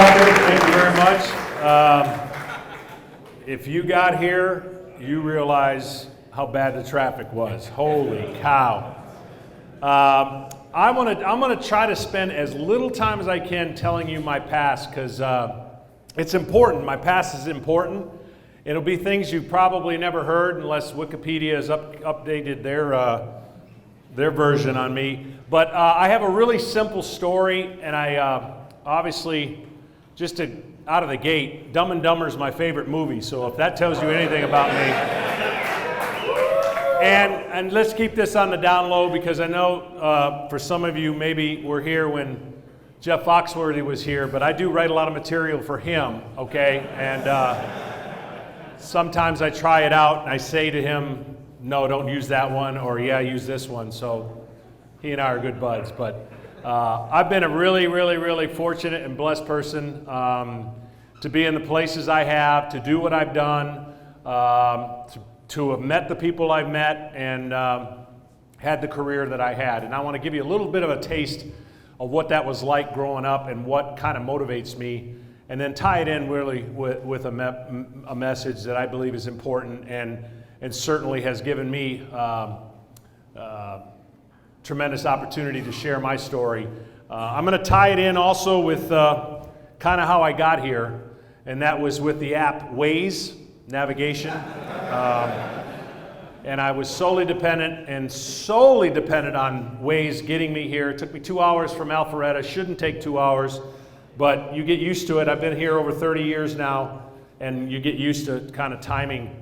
welcome. Thank you very much. If you got here, you realize how bad the traffic was. Holy cow. I'm gonna try to spend as little time as I can telling you my past, because it's important. My past is important. It'll be things you've probably never heard unless Wikipedia has updated their version on me. But I have a really simple story, and I obviously, out of the gate, Dumb and Dumber is my favorite movie, so if that tells you anything about me. And let's keep this on the down low, because I know for some of you maybe were here when Jeff Foxworthy was here, but I do write a lot of material for him, okay? And sometimes I try it out and I say to him, no, don't use that one, or yeah, use this one. So he and I are good buds. But I've been a really, really, really fortunate and blessed person to be in the places I have, to do what I've done, to have met the people I've met, and had the career that I had. And I want to give you a little bit of a taste of what that was like growing up and what kind of motivates me, and then tie it in really with a message that I believe is important and certainly has given me tremendous opportunity to share my story. I'm going to tie it in also with kind of how I got here, and that was with the app Waze navigation. And I was solely dependent on Waze getting me here. It took me 2 hours from Alpharetta. Shouldn't take 2 hours, but you get used to it. I've been here over 30 years now, and you get used to kind of timing.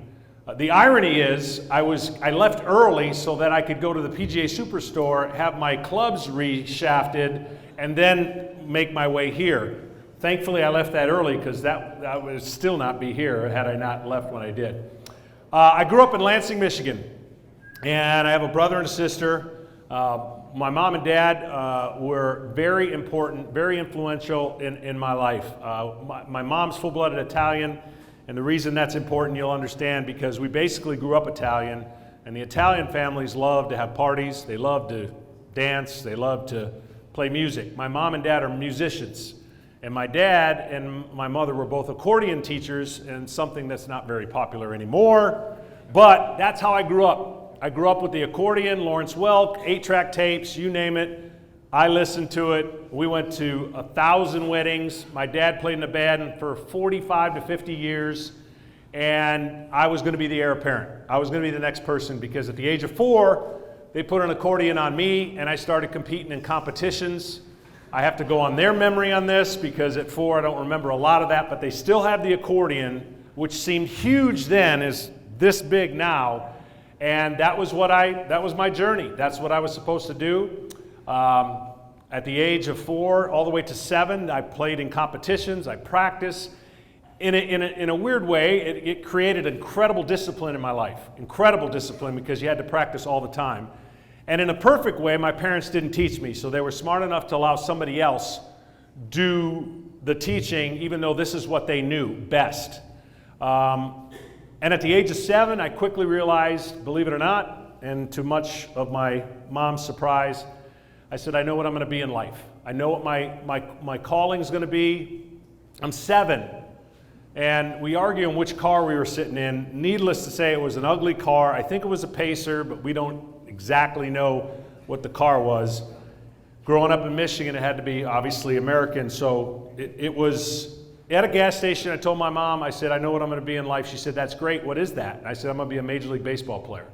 The irony is, I left early so that I could go to the PGA Superstore, have my clubs reshafted, and then make my way here. Thankfully, I left that early, because that would still not be here had I not left when I did. I grew up in Lansing, Michigan, and I have a brother and a sister. My mom and dad were very important, very influential in my life. My mom's full-blooded Italian, and the reason that's important you'll understand, because we basically grew up Italian, and the Italian families love to have parties, they love to dance, they love to play music. My mom and dad are musicians, and my dad and my mother were both accordion teachers, and something that's not very popular anymore, but that's how I grew up. I grew up with the accordion, Lawrence Welk, 8-track tapes, you name it. I listened to it. We went to 1,000 weddings. My dad played in a band for 45 to 50 years, and I was going to be the heir apparent. I was going to be the next person, because at the age of 4, they put an accordion on me, and I started competing in competitions. I have to go on their memory on this, because at 4 I don't remember a lot of that, but they still have the accordion, which seemed huge then, is this big now, and that was my journey. That's what I was supposed to do. At the age of 4 all the way to 7, I played in competitions, I practiced. In a weird way, it created incredible discipline in my life. Incredible discipline, because you had to practice all the time. And in a perfect way, my parents didn't teach me, so they were smart enough to allow somebody else do the teaching, even though this is what they knew best. And at the age of 7, I quickly realized, believe it or not, and to much of my mom's surprise, I said, I know what I'm going to be in life. I know what my calling's going to be. I'm 7, and we argue on which car we were sitting in. Needless to say, it was an ugly car. I think it was a Pacer, but we don't exactly know what the car was. Growing up in Michigan, it had to be obviously American, so it was at a gas station. I told my mom, I said, I know what I'm going to be in life. She said, that's great. What is that? And I said, I'm going to be a Major League Baseball player.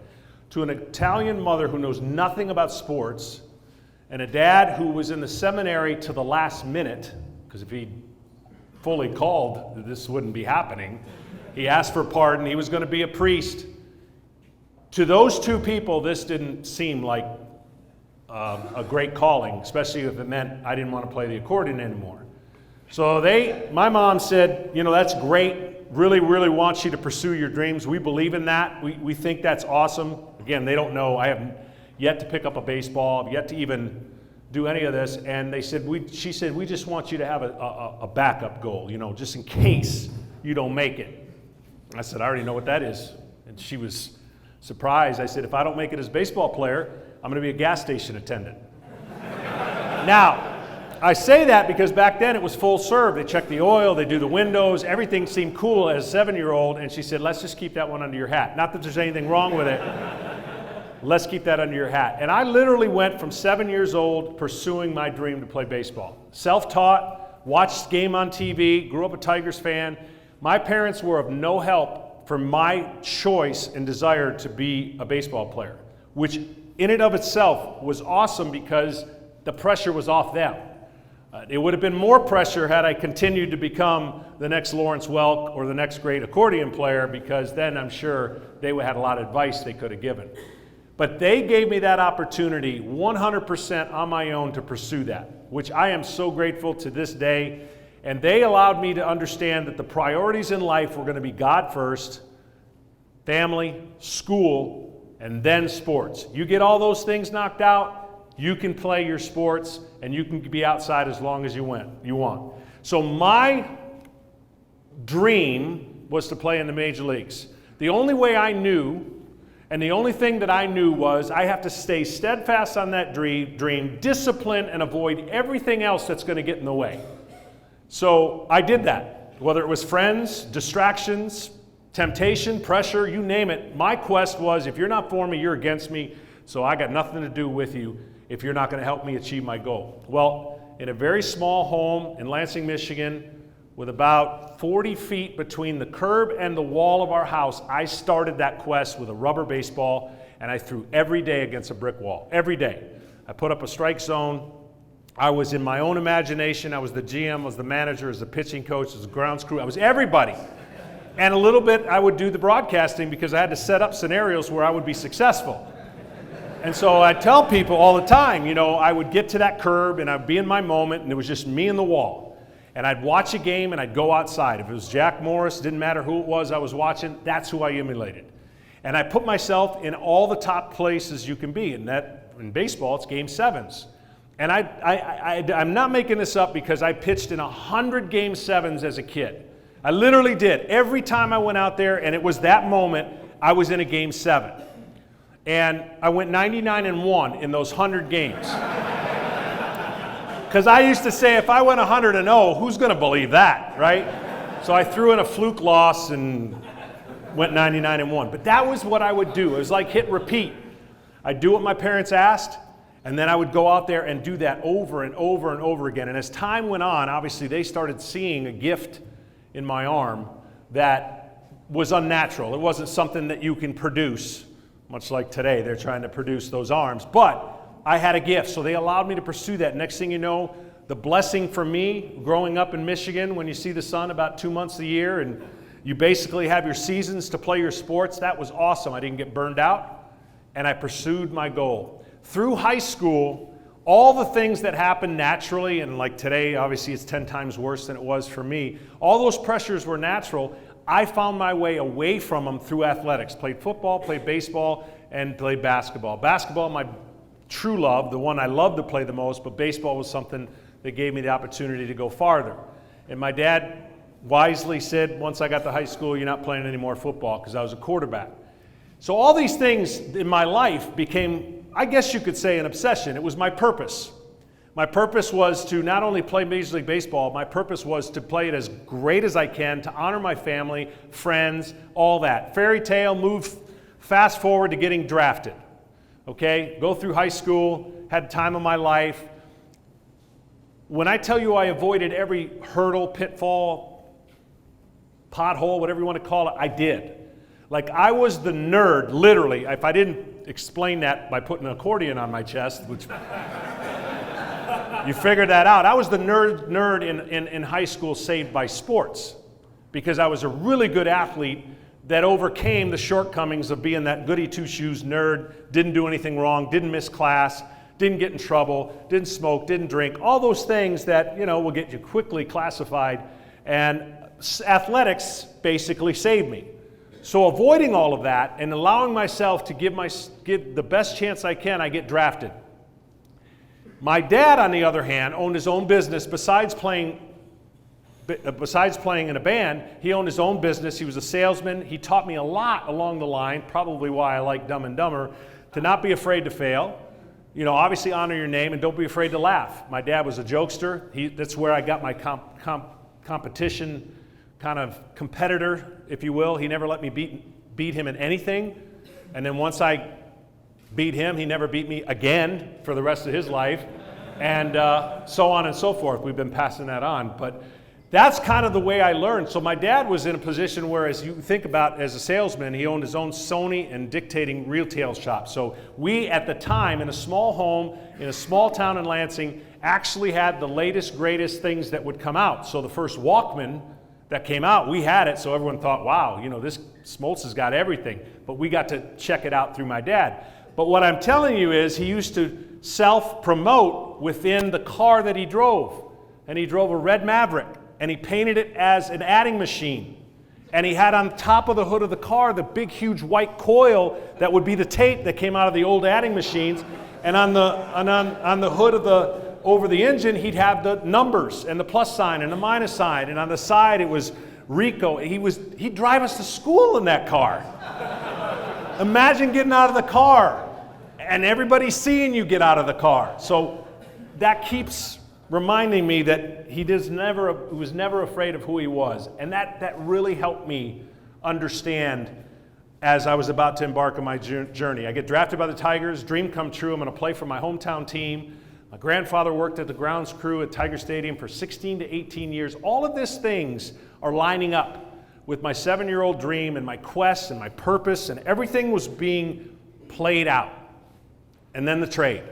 To an Italian mother who knows nothing about sports, and a dad who was in the seminary to the last minute, because if he fully called, this wouldn't be happening. He asked for pardon. He was going to be a priest. To those two people, this didn't seem like a great calling, especially if it meant I didn't want to play the accordion anymore. So my mom said, that's great. Really, really want you to pursue your dreams. We believe in that. We think that's awesome. Again, they don't know. I have yet to pick up a baseball, I've yet to even do any of this. And she said, we just want you to have a backup goal, just in case you don't make it. I said, I already know what that is. And she was surprised. I said, if I don't make it as a baseball player, I'm going to be a gas station attendant. Now, I say that because back then it was full serve. They check the oil, they do the windows, everything seemed cool as a 7-year-old, and she said, let's just keep that one under your hat. Not that there's anything wrong with it. Let's keep that under your hat. And I literally went from 7 years old pursuing my dream to play baseball. Self-taught, watched game on TV, grew up a Tigers fan. My parents were of no help for my choice and desire to be a baseball player, which in and of itself was awesome because the pressure was off them. It would have been more pressure had I continued to become the next Lawrence Welk or the next great accordion player, because then I'm sure they would have had a lot of advice they could have given. But they gave me that opportunity 100% on my own to pursue that, which I am so grateful to this day. And they allowed me to understand that the priorities in life were going to be God first, family, school, and then sports. You get all those things knocked out, you can play your sports, and you can be outside as long as you want. So my dream was to play in the major leagues. The only way I knew, and the only thing that I knew, was I have to stay steadfast on that dream, discipline, and avoid everything else that's going to get in the way. So I did that. Whether it was friends, distractions, temptation, pressure, you name it. My quest was, if you're not for me, you're against me, so I got nothing to do with you if you're not going to help me achieve my goal. Well, in a very small home in Lansing, Michigan, with about 40 feet between the curb and the wall of our house, I started that quest with a rubber baseball, and I threw every day against a brick wall, every day. I put up a strike zone. I was in my own imagination. I was the GM, I was the manager, I was the pitching coach, I was the grounds crew, I was everybody. And a little bit I would do the broadcasting because I had to set up scenarios where I would be successful. And so I tell people all the time, I would get to that curb and I'd be in my moment, and it was just me and the wall. And I'd watch a game and I'd go outside. If it was Jack Morris, didn't matter who it was I was watching, that's who I emulated. And I put myself in all the top places you can be. And that, in baseball, it's game sevens. And I'm not making this up because I pitched in 100 game sevens as a kid. I literally did. Every time I went out there, and it was that moment, I was in a game 7. And I went 99-1 in those 100 games. Because I used to say, if I went 100-0, who's going to believe that, right? So I threw in a fluke loss and went 99-1. But that was what I would do. It was like hit repeat. I'd do what my parents asked, and then I would go out there and do that over and over and over again. And as time went on, obviously they started seeing a gift in my arm that was unnatural. It wasn't something that you can produce, much like today they're trying to produce those arms. But I had a gift, so they allowed me to pursue that. Next thing you know, the blessing for me, growing up in Michigan, when you see the sun about 2 months a year and you basically have your seasons to play your sports, that was awesome. I didn't get burned out, and I pursued my goal. Through high school, all the things that happen naturally, and like today, obviously it's 10 times worse than it was for me, all those pressures were natural. I found my way away from them through athletics. Played football, played baseball, and played basketball. Basketball, my true love, the one I love to play the most, but baseball was something that gave me the opportunity to go farther. And my dad wisely said, once I got to high school, you're not playing any more football, because I was a quarterback. So all these things in my life became, I guess you could say, an obsession. It was my purpose. My purpose was to not only play Major League Baseball, my purpose was to play it as great as I can, to honor my family, friends, all that. Fairy tale, move fast forward to getting drafted. Okay, go through high school, had the time of my life. When I tell you I avoided every hurdle, pitfall, pothole, whatever you want to call it, I did. Like, I was the nerd, literally. If I didn't explain that by putting an accordion on my chest, which you figured that out. I was the nerd in high school saved by sports, because I was a really good athlete that overcame the shortcomings of being that goody two-shoes nerd, didn't do anything wrong, didn't miss class, didn't get in trouble, didn't smoke, didn't drink, all those things that, will get you quickly classified. And athletics basically saved me. So avoiding all of that and allowing myself to give the best chance I can, I get drafted. My dad, on the other hand, owned his own business. Besides playing in a band, he owned his own business. He was a salesman. He taught me a lot along the line, probably why I like Dumb and Dumber, to not be afraid to fail. obviously honor your name and don't be afraid to laugh. My dad was a jokester. That's where I got my competition kind of competitor, if you will. He never let me beat him in anything. And then once I beat him, he never beat me again for the rest of his life. And so on and so forth. We've been passing that on. But that's kind of the way I learned. So my dad was in a position where, as you think about as a salesman, he owned his own Sony and dictating retail shop. So we, at the time, in a small home, in a small town in Lansing, actually had the latest, greatest things that would come out. So the first Walkman that came out, we had it, so everyone thought, wow, this Smoltz has got everything. But we got to check it out through my dad. But what I'm telling you is he used to self-promote within the car that he drove. And he drove a red Maverick. And he painted it as an adding machine. And he had on top of the hood of the car the big, huge white coil that would be the tape that came out of the old adding machines. And on the hood of over the engine, he'd have the numbers and the plus sign and the minus sign. And on the side, it was Rico. He'd drive us to school in that car. Imagine getting out of the car and everybody seeing you get out of the car. So that keeps reminding me that he was never afraid of who he was. And that really helped me understand as I was about to embark on my journey. I get drafted by the Tigers, dream come true, I'm going to play for my hometown team. My grandfather worked at the grounds crew at Tiger Stadium for 16 to 18 years. All of these things are lining up with my 7-year-old dream and my quest and my purpose, and everything was being played out. And then the trade.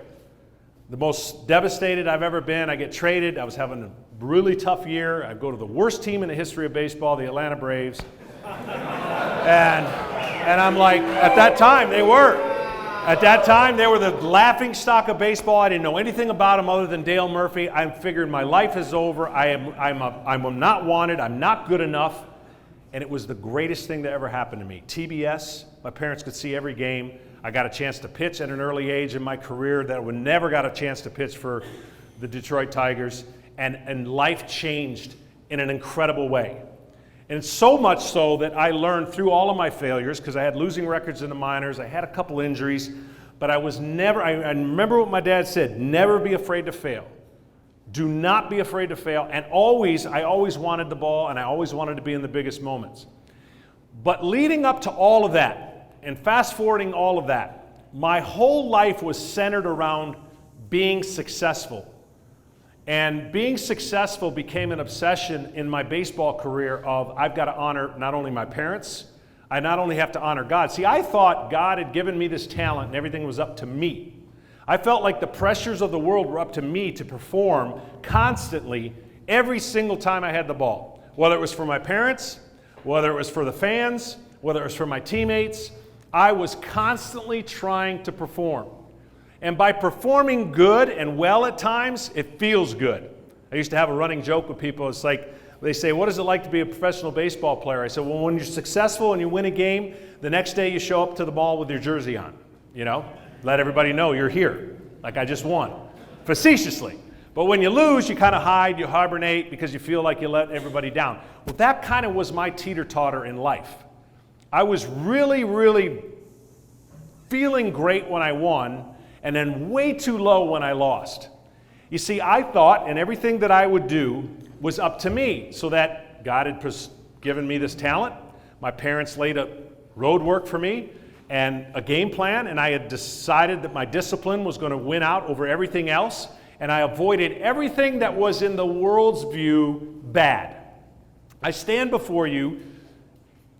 The most devastated I've ever been. I get traded. I was having a really tough year. I go to the worst team in the history of baseball, the Atlanta Braves. And I'm like, at that time, they were. At that time, they were the laughing stock of baseball. I didn't know anything about them other than Dale Murphy. I figured my life is over. I'm not wanted. I'm not good enough. And it was the greatest thing that ever happened to me. TBS, my parents could see every game. I got a chance to pitch at an early age in my career that I would never got a chance to pitch for the Detroit Tigers, and life changed in an incredible way. And so much so that I learned through all of my failures, because I had losing records in the minors, I had a couple injuries, but I remember what my dad said, never be afraid to fail. Do not be afraid to fail. And I always wanted the ball, and I always wanted to be in the biggest moments. But leading up to all of that, and fast forwarding all of that, my whole life was centered around being successful. And being successful became an obsession in my baseball career of I've got to honor not only my parents, I not only have to honor God. See, I thought God had given me this talent and everything was up to me. I felt like the pressures of the world were up to me to perform constantly every single time I had the ball. Whether it was for my parents, whether it was for the fans, whether it was for my teammates, I was constantly trying to perform. And by performing good and well at times, it feels good. I used to have a running joke with people. It's like, they say, what is it like to be a professional baseball player? I said, well, when you're successful and you win a game, the next day you show up to the ball with your jersey on. Let everybody know you're here, like I just won, facetiously. But when you lose, you kind of hide, you hibernate because you feel like you let everybody down. Well, that kind of was my teeter-totter in life. I was really, really feeling great when I won, and then way too low when I lost. You see, I thought, and everything that I would do was up to me, so that God had given me this talent. My parents laid a road work for me and a game plan, and I had decided that my discipline was going to win out over everything else, and I avoided everything that was in the world's view bad. I stand before you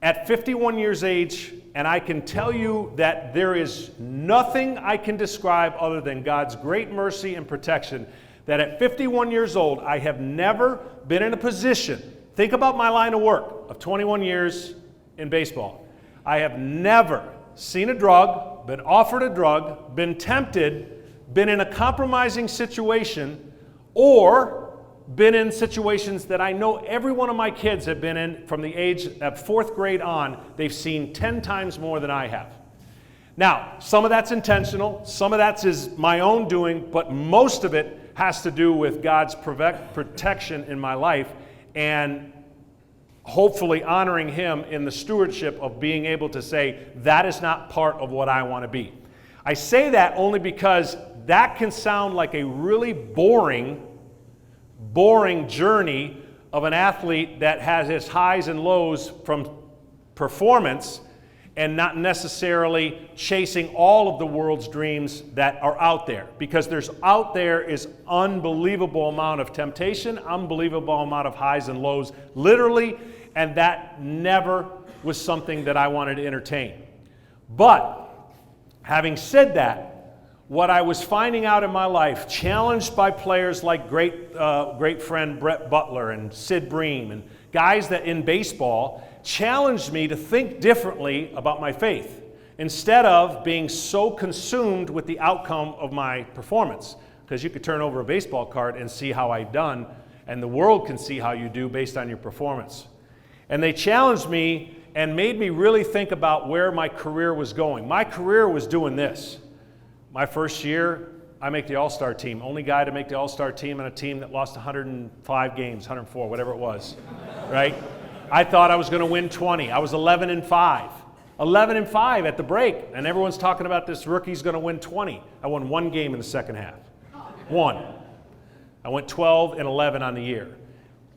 at 51 years age, and I can tell you that there is nothing I can describe other than God's great mercy and protection, that at 51 years old, I have never been in a position, think about my line of work of 21 years in baseball. I have never seen a drug, been offered a drug, been tempted, been in a compromising situation, or been in situations that I know every one of my kids have been in from the age of 4th grade on. They've seen 10 times more than I have. Now, some of that's intentional, some of that's is my own doing, but most of it has to do with God's protection in my life and hopefully honoring Him in the stewardship of being able to say, that is not part of what I want to be. I say that only because that can sound like a really boring journey of an athlete that has its highs and lows from performance and not necessarily chasing all of the world's dreams that are out there. Because out there is unbelievable amount of temptation, unbelievable amount of highs and lows, literally, and that never was something that I wanted to entertain. But having said that, what I was finding out in my life, challenged by players like great friend Brett Butler and Sid Bream, and guys that in baseball challenged me to think differently about my faith instead of being so consumed with the outcome of my performance. Because you could turn over a baseball card and see how I've done, and the world can see how you do based on your performance. And they challenged me and made me really think about where my career was going. My career was doing this. My first year, I make the All-Star team. Only guy to make the All-Star team on a team that lost 105 games, 104, whatever it was, right? I thought I was going to win 20. I was 11-5. 11-5 at the break, and everyone's talking about this rookie's going to win 20. I won one game in the second half. One. I went 12-11 on the year.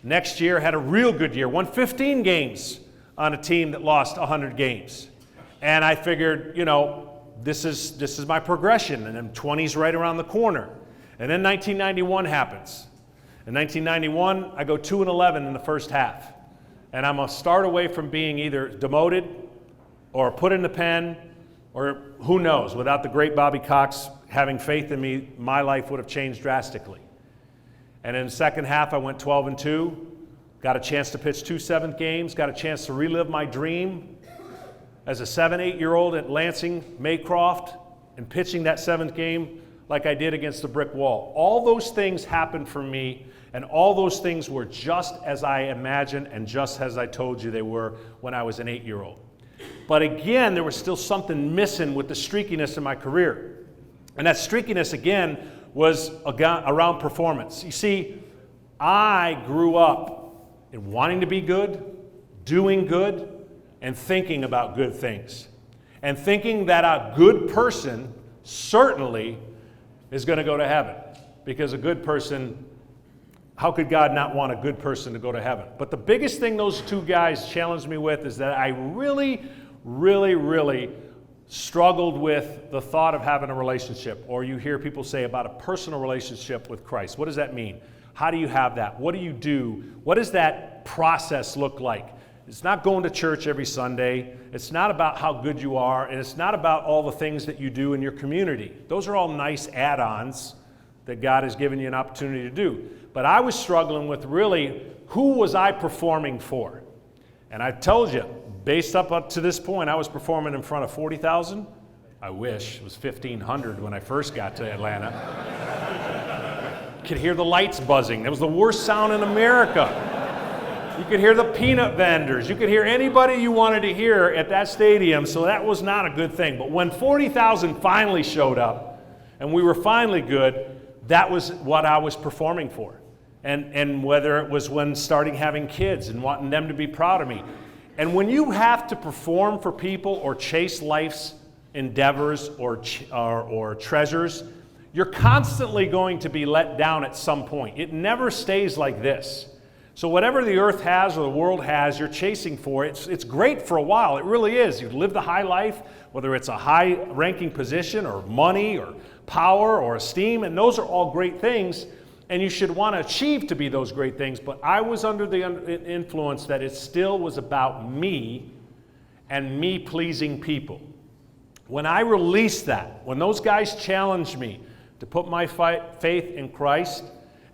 Next year, had a real good year. Won 15 games on a team that lost 100 games. And I figured, this is my progression, and then 20's right around the corner. And then 1991 happens. In 1991, I go 2-11 in the first half. And I'm a start away from being either demoted or put in the pen, or who knows, without the great Bobby Cox having faith in me, my life would have changed drastically. And in the second half, I went 12-2, got a chance to pitch 2 seventh games, got a chance to relive my dream as a 7-8-year-old at Lansing, Maycroft, and pitching that 7th game like I did against the brick wall. All those things happened for me, and all those things were just as I imagined and just as I told you they were when I was an 8-year-old. But again, there was still something missing with the streakiness in my career. And that streakiness, again, was around performance. You see, I grew up in wanting to be good, doing good, and thinking about good things. And thinking that a good person certainly is going to go to heaven. Because a good person, how could God not want a good person to go to heaven? But the biggest thing those two guys challenged me with is that I really struggled with the thought of having a relationship, or you hear people say about a personal relationship with Christ. What does that mean? How do you have that? What do you do? What does that process look like? It's not going to church every Sunday. It's not about how good you are, and it's not about all the things that you do in your community. Those are all nice add-ons that God has given you an opportunity to do. But I was struggling with really, who was I performing for? And I told you, based up to this point, I was performing in front of 40,000. I wish. It was 1,500 when I first got to Atlanta. You could hear the lights buzzing. It was the worst sound in America. You could hear the peanut vendors. You could hear anybody you wanted to hear at that stadium, so that was not a good thing. But when 40,000 finally showed up, and we were finally good, that was what I was performing for. And whether it was when starting having kids and wanting them to be proud of me. And when you have to perform for people or chase life's endeavors or treasures, you're constantly going to be let down at some point. It never stays like this. So whatever the earth has or the world has, you're chasing for. It's great for a while. It really is. You live the high life, whether it's a high-ranking position or money or power or esteem, and those are all great things, and you should want to achieve to be those great things. But I was under the influence that it still was about me and me pleasing people. When I released that, when those guys challenged me to put my faith in Christ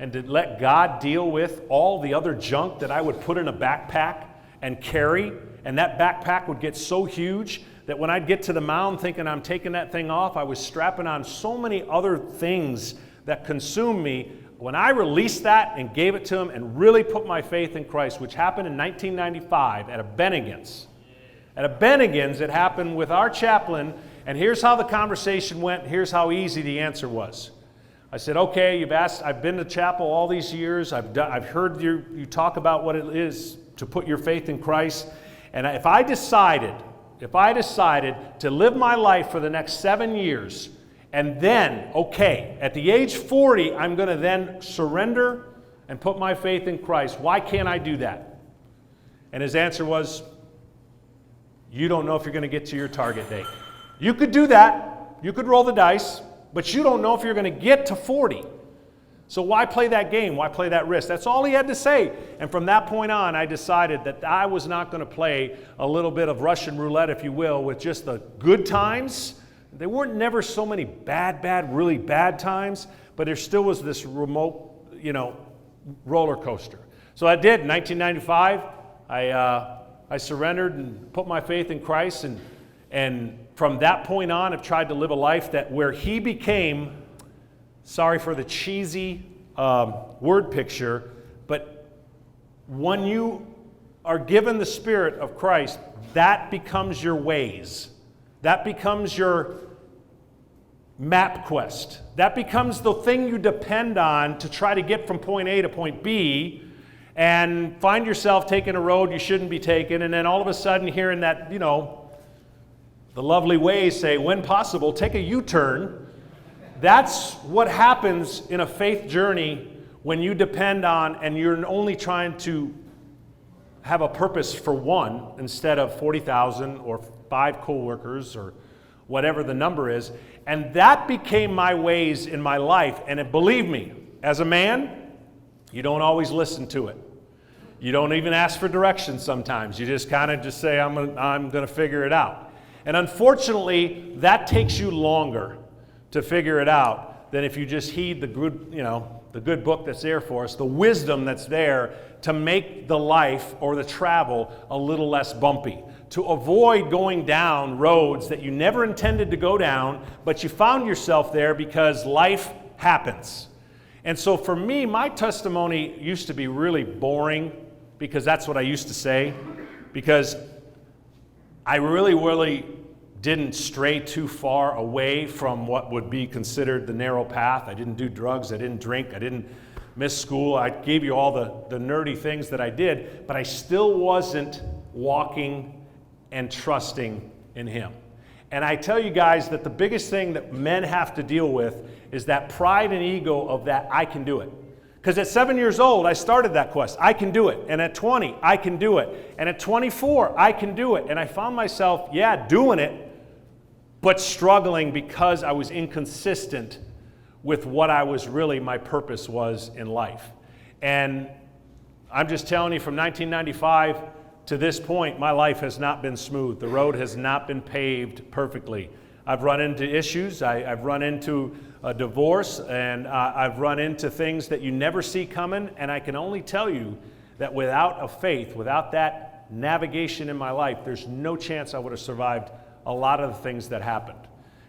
and to let God deal with all the other junk that I would put in a backpack and carry, and that backpack would get so huge that when I'd get to the mound thinking I'm taking that thing off, I was strapping on so many other things that consumed me. When I released that and gave it to him and really put my faith in Christ, which happened in 1995 at a Bennigan's. At a Bennigan's, it happened with our chaplain, and here's how the conversation went, here's how easy the answer was. I said, okay, you've asked, I've been to chapel all these years, I've heard you talk about what it is to put your faith in Christ, and if I decided to live my life for the next 7 years And then, okay, at the age 40, I'm going to then surrender and put my faith in Christ. Why can't I do that? And his answer was, you don't know if you're going to get to your target date. You could do that. You could roll the dice, but you don't know if you're going to get to 40. So why play that game? Why play that risk? That's all he had to say. And from that point on, I decided that I was not going to play a little bit of Russian roulette, if you will, with just the good times. There weren't never so many really bad times, but there still was this remote, roller coaster. So I did. In 1995, I surrendered and put my faith in Christ, and from that point on, I've tried to live a life that where he became, sorry for the cheesy word picture, but when you are given the Spirit of Christ, that becomes your ways. That becomes your map quest. That becomes the thing you depend on to try to get from point A to point B, and find yourself taking a road you shouldn't be taking, and then all of a sudden hearing that, the lovely ways say, when possible, take a U-turn. That's what happens in a faith journey when you depend on and you're only trying to have a purpose for one instead of 40,000 or 5 co-workers or whatever the number is. And that became my ways in my life. And believe me, as a man, you don't always listen to it. You don't even ask for directions sometimes. You just kind of just say, I'm going to figure it out. And unfortunately, that takes you longer to figure it out than if you just heed the good book that's there for us, the wisdom that's there to make the life or the travel a little less bumpy, to avoid going down roads that you never intended to go down, but you found yourself there because life happens. And so for me, my testimony used to be really boring because that's what I used to say, because I really didn't stray too far away from what would be considered the narrow path. I didn't do drugs, I didn't drink, I didn't miss school. I gave you all the nerdy things that I did, but I still wasn't walking and trusting in Him. And I tell you guys that the biggest thing that men have to deal with is that pride and ego of that I can do it. Because at 7 years old, I started that quest. I can do it. And at 20, I can do it. And at 24, I can do it. And I found myself, doing it, but struggling because I was inconsistent with what my purpose was in life. And I'm just telling you, from 1995 to this point, my life has not been smooth. The road has not been paved perfectly. I've run into issues. I've run into a divorce, and I've run into things that you never see coming. And I can only tell you that without a faith, without that navigation in my life, there's no chance I would have survived a lot of the things that happened.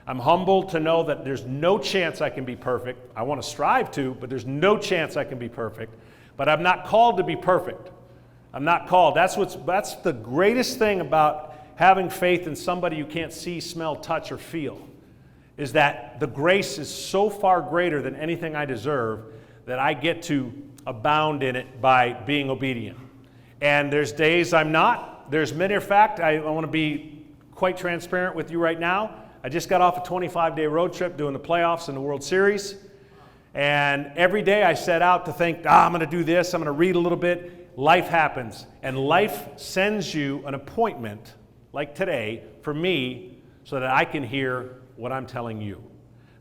I'm humbled to know that there's no chance I can be perfect. I want to strive to, but there's no chance I can be perfect. But I'm not called to be perfect. I'm not called. That's the greatest thing about having faith in somebody you can't see, smell, touch, or feel, is that the grace is so far greater than anything I deserve that I get to abound in it by being obedient. And there's days I'm not. There's matter of fact, I want to be quite transparent with you right now. I just got off a 25-day road trip doing the playoffs in the World Series. And every day I set out to think, I'm going to do this, I'm going to read a little bit. Life happens. And life sends you an appointment, like today, for me, so that I can hear what I'm telling you.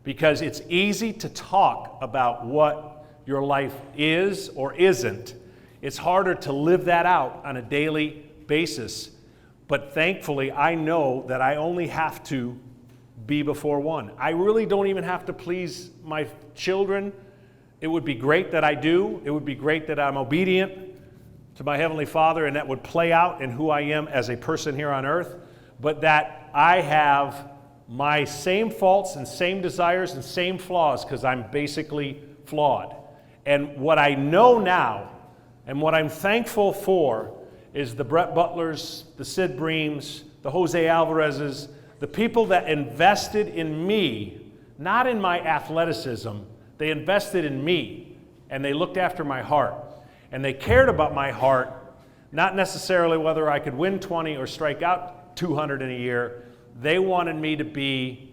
Because it's easy to talk about what your life is or isn't. It's harder to live that out on a daily basis. But thankfully, I know that I only have to be before one. I really don't even have to please my children. It would be great that I do. It would be great that I'm obedient to my Heavenly Father, and that would play out in who I am as a person here on earth, but that I have my same faults and same desires and same flaws, because I'm basically flawed. And what I know now, and what I'm thankful for, is the Brett Butlers, the Sid Breams, the Jose Alvarez's, the people that invested in me, not in my athleticism. They invested in me, and they looked after my heart. And they cared about my heart, not necessarily whether I could win 20 or strike out 200 in a year. They wanted me to be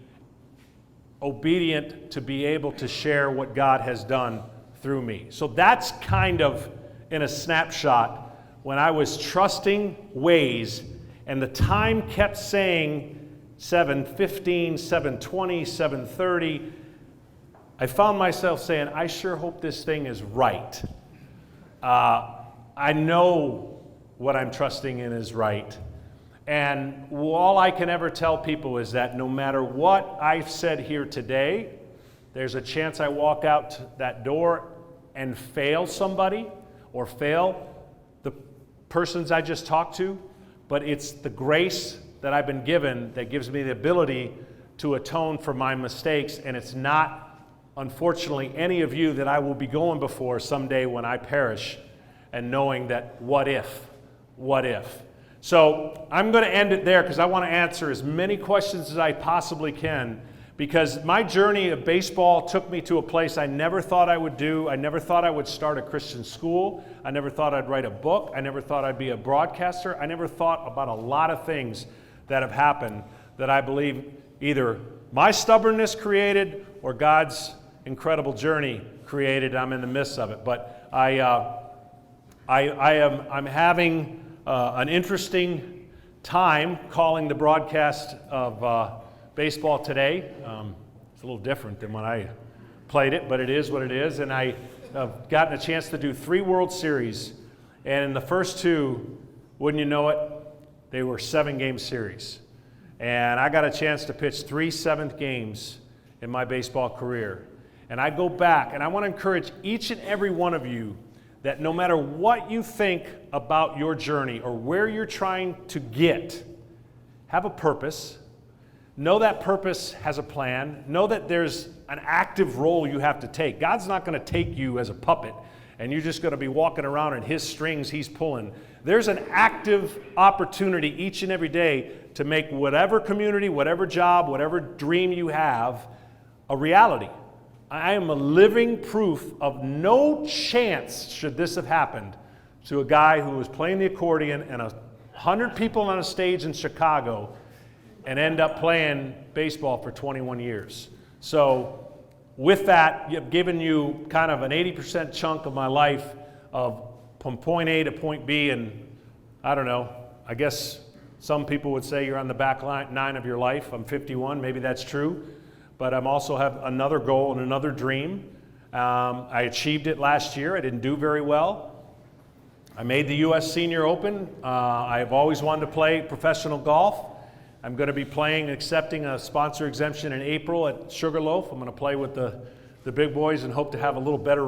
obedient to be able to share what God has done through me. So that's kind of in a snapshot when I was trusting ways and the time kept saying 7:15, 7:20, 7:30. I found myself saying, I sure hope this thing is right. I know what I'm trusting in is right. And all I can ever tell people is that no matter what I've said here today, there's a chance I walk out that door and fail somebody or fail the persons I just talked to, but it's the grace that I've been given that gives me the ability to atone for my mistakes, and it's not, unfortunately, any of you that I will be going before someday when I perish and knowing that what if? So I'm going to end it there because I want to answer as many questions as I possibly can, because my journey of baseball took me to a place I never thought I would do. I never thought I would start a Christian school. I never thought I'd write a book. I never thought I'd be a broadcaster. I never thought about a lot of things that have happened that I believe either my stubbornness created or God's incredible journey created. I'm in the midst of it. But I'm having an interesting time calling the broadcast of baseball today. It's a little different than when I played it, but it is what it is. And I have gotten a chance to do 3 World Series. And in the first 2, wouldn't you know it, they were 7-game series. And I got a chance to pitch 3 7th games in my baseball career. And I go back, and I want to encourage each and every one of you that no matter what you think about your journey or where you're trying to get, have a purpose. Know that purpose has a plan. Know that there's an active role you have to take. God's not going to take you as a puppet and you're just going to be walking around in his strings he's pulling. There's an active opportunity each and every day to make whatever community, whatever job, whatever dream you have a reality. I am a living proof of no chance, should this have happened, to a guy who was playing the accordion and 100 people on a stage in Chicago and end up playing baseball for 21 years. So with that, I've given you kind of an 80% chunk of my life of from point A to point B, and I don't know, I guess some people would say you're on the back 9 of your life. I'm 51, maybe that's true. But I also have another goal and another dream. I achieved it last year. I didn't do very well. I made the U.S. Senior Open. I've always wanted to play professional golf. I'm going to be playing, accepting a sponsor exemption in April at Sugarloaf. I'm going to play with the big boys and hope to have a little better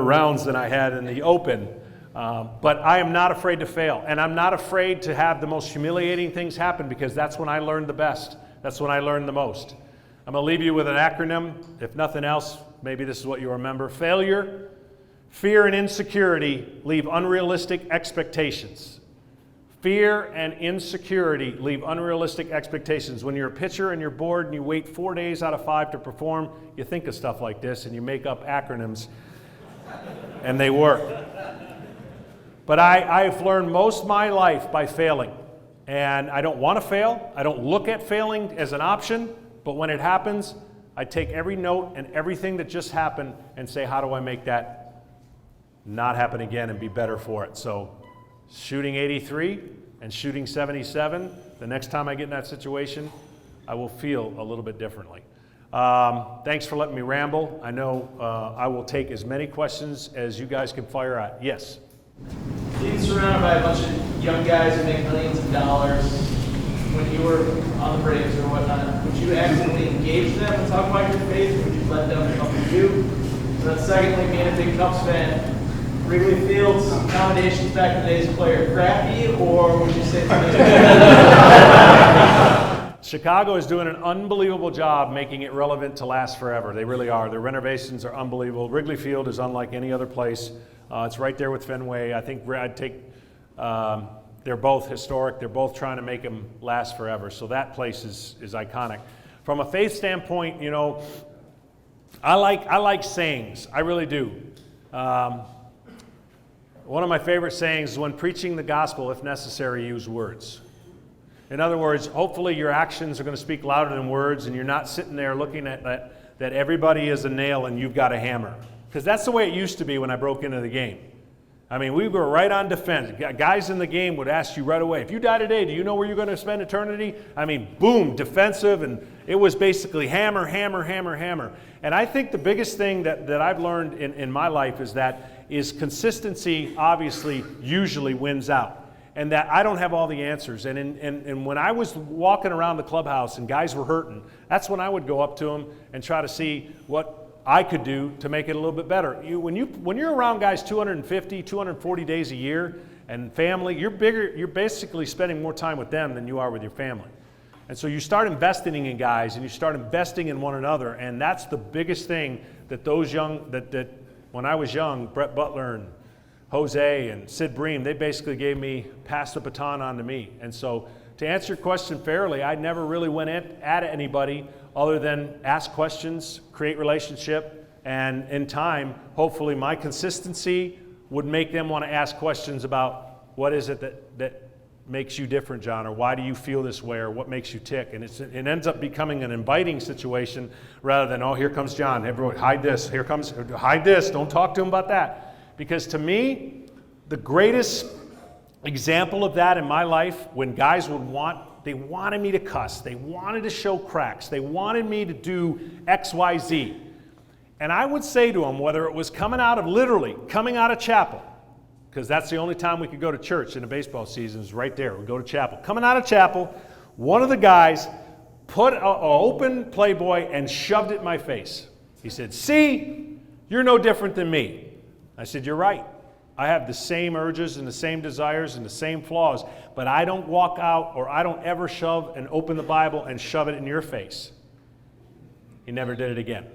rounds than I had in the Open. But I am not afraid to fail, and I'm not afraid to have the most humiliating things happen, because that's when I learned the best. That's when I learned the most. I'm going to leave you with an acronym. If nothing else, maybe this is what you remember. Failure, fear, and insecurity leave unrealistic expectations. Fear and insecurity leave unrealistic expectations. When you're a pitcher and you're bored and you wait 4 days out of 5 to perform, you think of stuff like this and you make up acronyms, and they work. But I've learned most of my life by failing. And I don't want to fail. I don't look at failing as an option. But when it happens, I take every note and everything that just happened and say, how do I make that not happen again and be better for it? So shooting 83 and shooting 77, the next time I get in that situation, I will feel a little bit differently. Thanks for letting me ramble. I know I will take as many questions as you guys can fire at. Yes? Being surrounded by a bunch of young guys who make millions of dollars, when you were on the Braves or whatnot, would you actively engage them and talk about your faith, or would you let them come to you? And then secondly, being a big Cubs fan, Wrigley Field's accommodations back in the days of player crappy, or would you say Chicago is doing an unbelievable job making it relevant to last forever. They really are. Their renovations are unbelievable. Wrigley Field is unlike any other place. It's right there with Fenway. I think I'd take, they're both historic. They're both trying to make them last forever. So that place is iconic. From a faith standpoint, you know, I like sayings. I really do. One of my favorite sayings is, when preaching the gospel, if necessary, use words. In other words, hopefully your actions are going to speak louder than words, and you're not sitting there looking at that everybody is a nail and you've got a hammer. Because that's the way it used to be when I broke into the game. I mean, we were right on defense. Guys in the game would ask you right away, if you die today, do you know where you're going to spend eternity? I mean, boom, defensive, and it was basically hammer, hammer, hammer, hammer. And I think the biggest thing that I've learned in my life is consistency obviously usually wins out. And that I don't have all the answers. And when I was walking around the clubhouse and guys were hurting, that's when I would go up to them and try to see what I could do to make it a little bit better. When you're around guys 250, 240 days a year and family, you're basically spending more time with them than you are with your family. And so you start investing in guys and you start investing in one another, and that's the biggest thing that that when I was young, Brett Butler and Jose and Sid Bream, they basically passed the baton on to me. And so to answer your question fairly, I never really went at anybody other than ask questions, create relationship, and in time, hopefully my consistency would make them want to ask questions about what is it that makes you different, John, or why do you feel this way, or what makes you tick. And it ends up becoming an inviting situation rather than, oh, here comes John, everyone, hide this, hide this, don't talk to him about that. Because to me, the greatest example of that in my life, when guys they wanted me to cuss, they wanted to show cracks, they wanted me to do X, Y, Z. And I would say to them, whether it was coming out of chapel, because that's the only time we could go to church in the baseball season is right there, we go to chapel. Coming out of chapel, one of the guys put an open Playboy and shoved it in my face. He said, "See, you're no different than me." I said, "You're right. I have the same urges and the same desires and the same flaws, but I don't walk out or I don't ever shove and open the Bible and shove it in your face." He never did it again.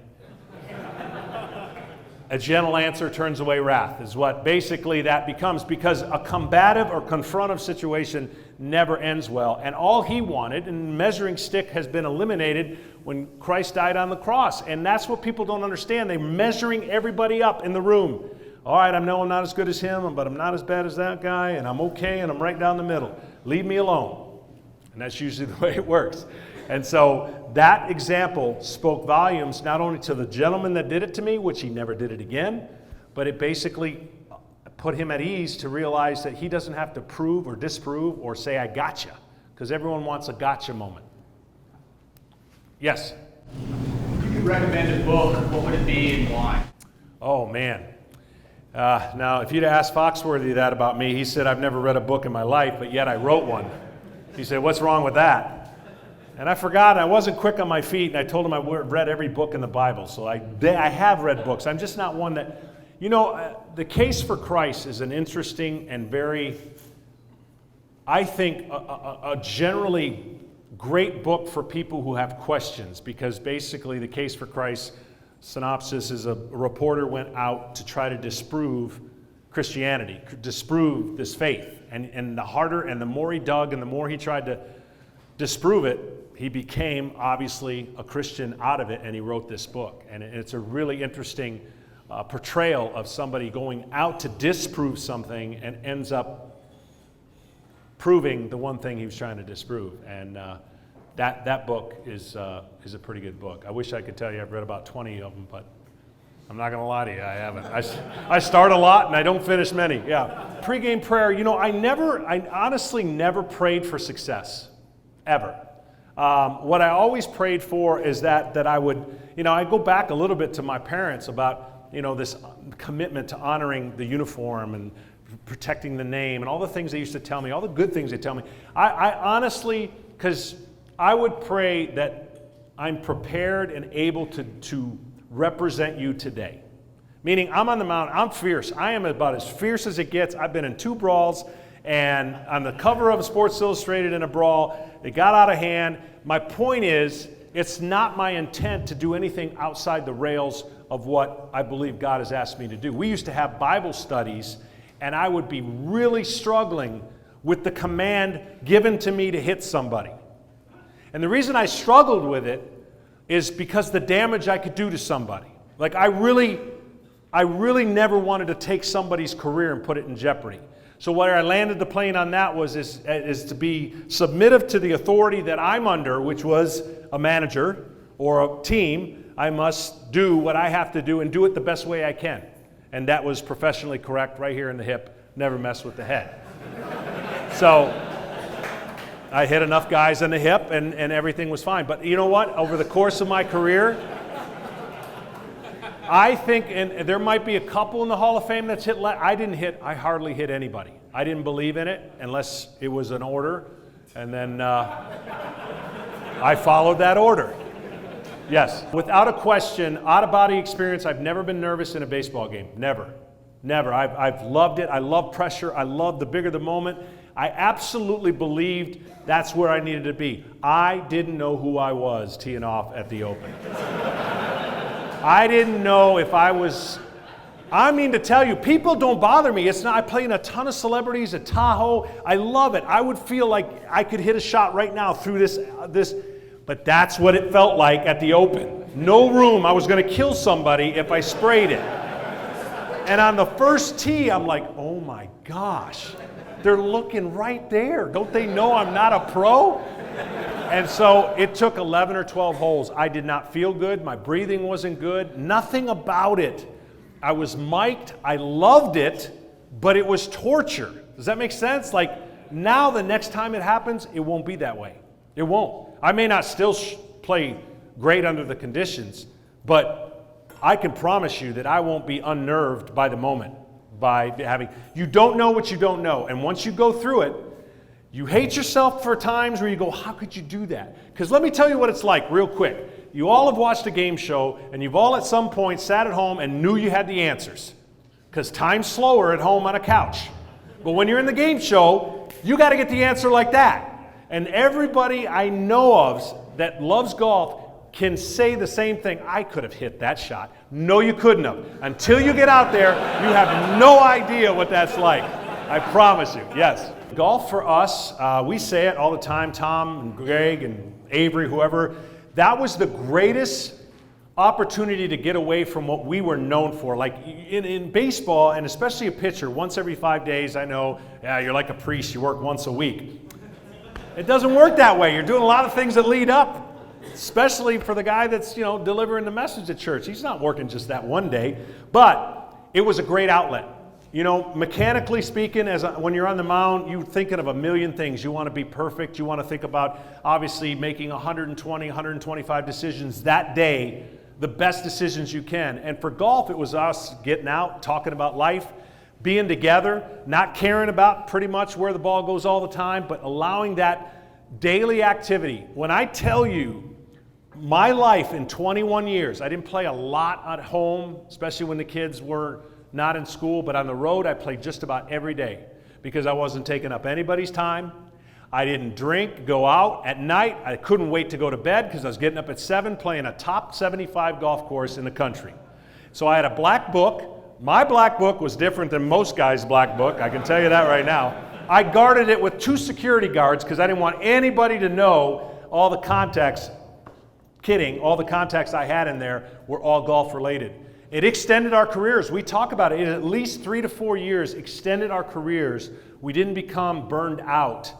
A gentle answer turns away wrath is what basically that becomes, because a combative or confrontive situation never ends well. And all he wanted, and measuring stick has been eliminated when Christ died on the cross. And that's what people don't understand. They're measuring everybody up in the room. All right, I know I'm not as good as him, but I'm not as bad as that guy, and I'm okay, and I'm right down the middle. Leave me alone. And that's usually the way it works. And so that example spoke volumes not only to the gentleman that did it to me, which he never did it again, but it basically put him at ease to realize that he doesn't have to prove or disprove or say, "I gotcha," because everyone wants a gotcha moment. Yes? If you could recommend a book, what would it be and why? Oh, man. Now, if you'd asked Foxworthy that about me, he said, "I've never read a book in my life, but yet I wrote one." He said, "What's wrong with that?" And I forgot, I wasn't quick on my feet, and I told him I read every book in the Bible. So I have read books. I'm just not one that, The Case for Christ is an interesting and very, I think, a generally great book for people who have questions, because basically The Case for Christ synopsis is a reporter went out to try to disprove Christianity, disprove this faith. And the harder and the more he dug and the more he tried to disprove it, he became obviously a Christian out of it, and he wrote this book. And it's a really interesting portrayal of somebody going out to disprove something and ends up proving the one thing he was trying to disprove. And that book is a pretty good book. I wish I could tell you I've read about 20 of them, but I'm not going to lie to you, I haven't. I start a lot and I don't finish many. Yeah. Pre-game prayer, I honestly never prayed for success, ever. What I always prayed for is that I would, I go back a little bit to my parents about, this commitment to honoring the uniform and protecting the name and all the things they used to tell me, all the good things they tell me. I honestly, because I would pray that I'm prepared and able to represent you today. Meaning I'm on the mountain, I'm fierce. I am about as fierce as it gets. I've been in 2 brawls and on the cover of Sports Illustrated in a brawl. It got out of hand. My point is, it's not my intent to do anything outside the rails of what I believe God has asked me to do. We used to have Bible studies, and I would be really struggling with the command given to me to hit somebody. And the reason I struggled with it is because the damage I could do to somebody. Like I really never wanted to take somebody's career and put it in jeopardy. So where I landed the plane on that is to be submissive to the authority that I'm under, which was a manager or a team. I must do what I have to do and do it the best way I can. And that was professionally correct right here in the hip. Never mess with the head. So I hit enough guys in the hip and everything was fine. But you know what? Over the course of my career, I think, and there might be a couple in the Hall of Fame that's hit, I hardly hit anybody. I didn't believe in it unless it was an order, and then I followed that order. Yes, without a question, out-of-body experience, I've never been nervous in a baseball game, never. Never. I've loved it. I love pressure. I love the bigger the moment. I absolutely believed that's where I needed to be. I didn't know who I was teeing off at the Open. I didn't know if I was, I mean to tell you, people don't bother me. It's not, I play in a ton of celebrities at Tahoe. I love it. I would feel like I could hit a shot right now through this, but that's what it felt like at the Open. No room. I was going to kill somebody if I sprayed it. And on the first tee, I'm like, oh my gosh, they're looking right there. Don't they know I'm not a pro? And so it took 11 or 12 holes. I did not feel good. My breathing wasn't good. Nothing about it. I was mic'd. I loved it, but it was torture. Does that make sense? Like now the next time it happens, it won't be that way. It won't. I may not still play great under the conditions, but I can promise you that I won't be unnerved by the moment, you don't know what you don't know. And once you go through it, you hate yourself for times where you go, how could you do that? Because let me tell you what it's like real quick. You all have watched a game show, and you've all at some point sat at home and knew you had the answers. Because time's slower at home on a couch. But when you're in the game show, you got to get the answer like that. And everybody I know of that loves golf can say the same thing. I could have hit that shot. No, you couldn't have. Until you get out there, you have no idea what that's like. I promise you, yes. Golf for us, we say it all the time, Tom and Greg and Avery, whoever, that was the greatest opportunity to get away from what we were known for. Like in baseball, and especially a pitcher, once every 5 days, I know, yeah, you're like a priest, you work once a week. It doesn't work that way. You're doing a lot of things that lead up, especially for the guy that's, delivering the message at church. He's not working just that one day, but it was a great outlet. Mechanically speaking, when you're on the mound, you're thinking of a million things. You want to be perfect. You want to think about, obviously, making 120, 125 decisions that day, the best decisions you can. And for golf, it was us getting out, talking about life, being together, not caring about pretty much where the ball goes all the time, but allowing that daily activity. When I tell you, my life in 21 years, I didn't play a lot at home, especially when the kids were not in school, but on the road, I played just about every day because I wasn't taking up anybody's time. I didn't drink, go out at night. I couldn't wait to go to bed because I was getting up at 7 playing a top 75 golf course in the country. So I had a black book. My black book was different than most guys' black book. I can tell you that right now. I guarded it with 2 security guards because I didn't want anybody to know all the contacts. Kidding, all the contacts I had in there were all golf related. It extended our careers. We talk about it. It at least 3 to 4 years extended our careers. We didn't become burned out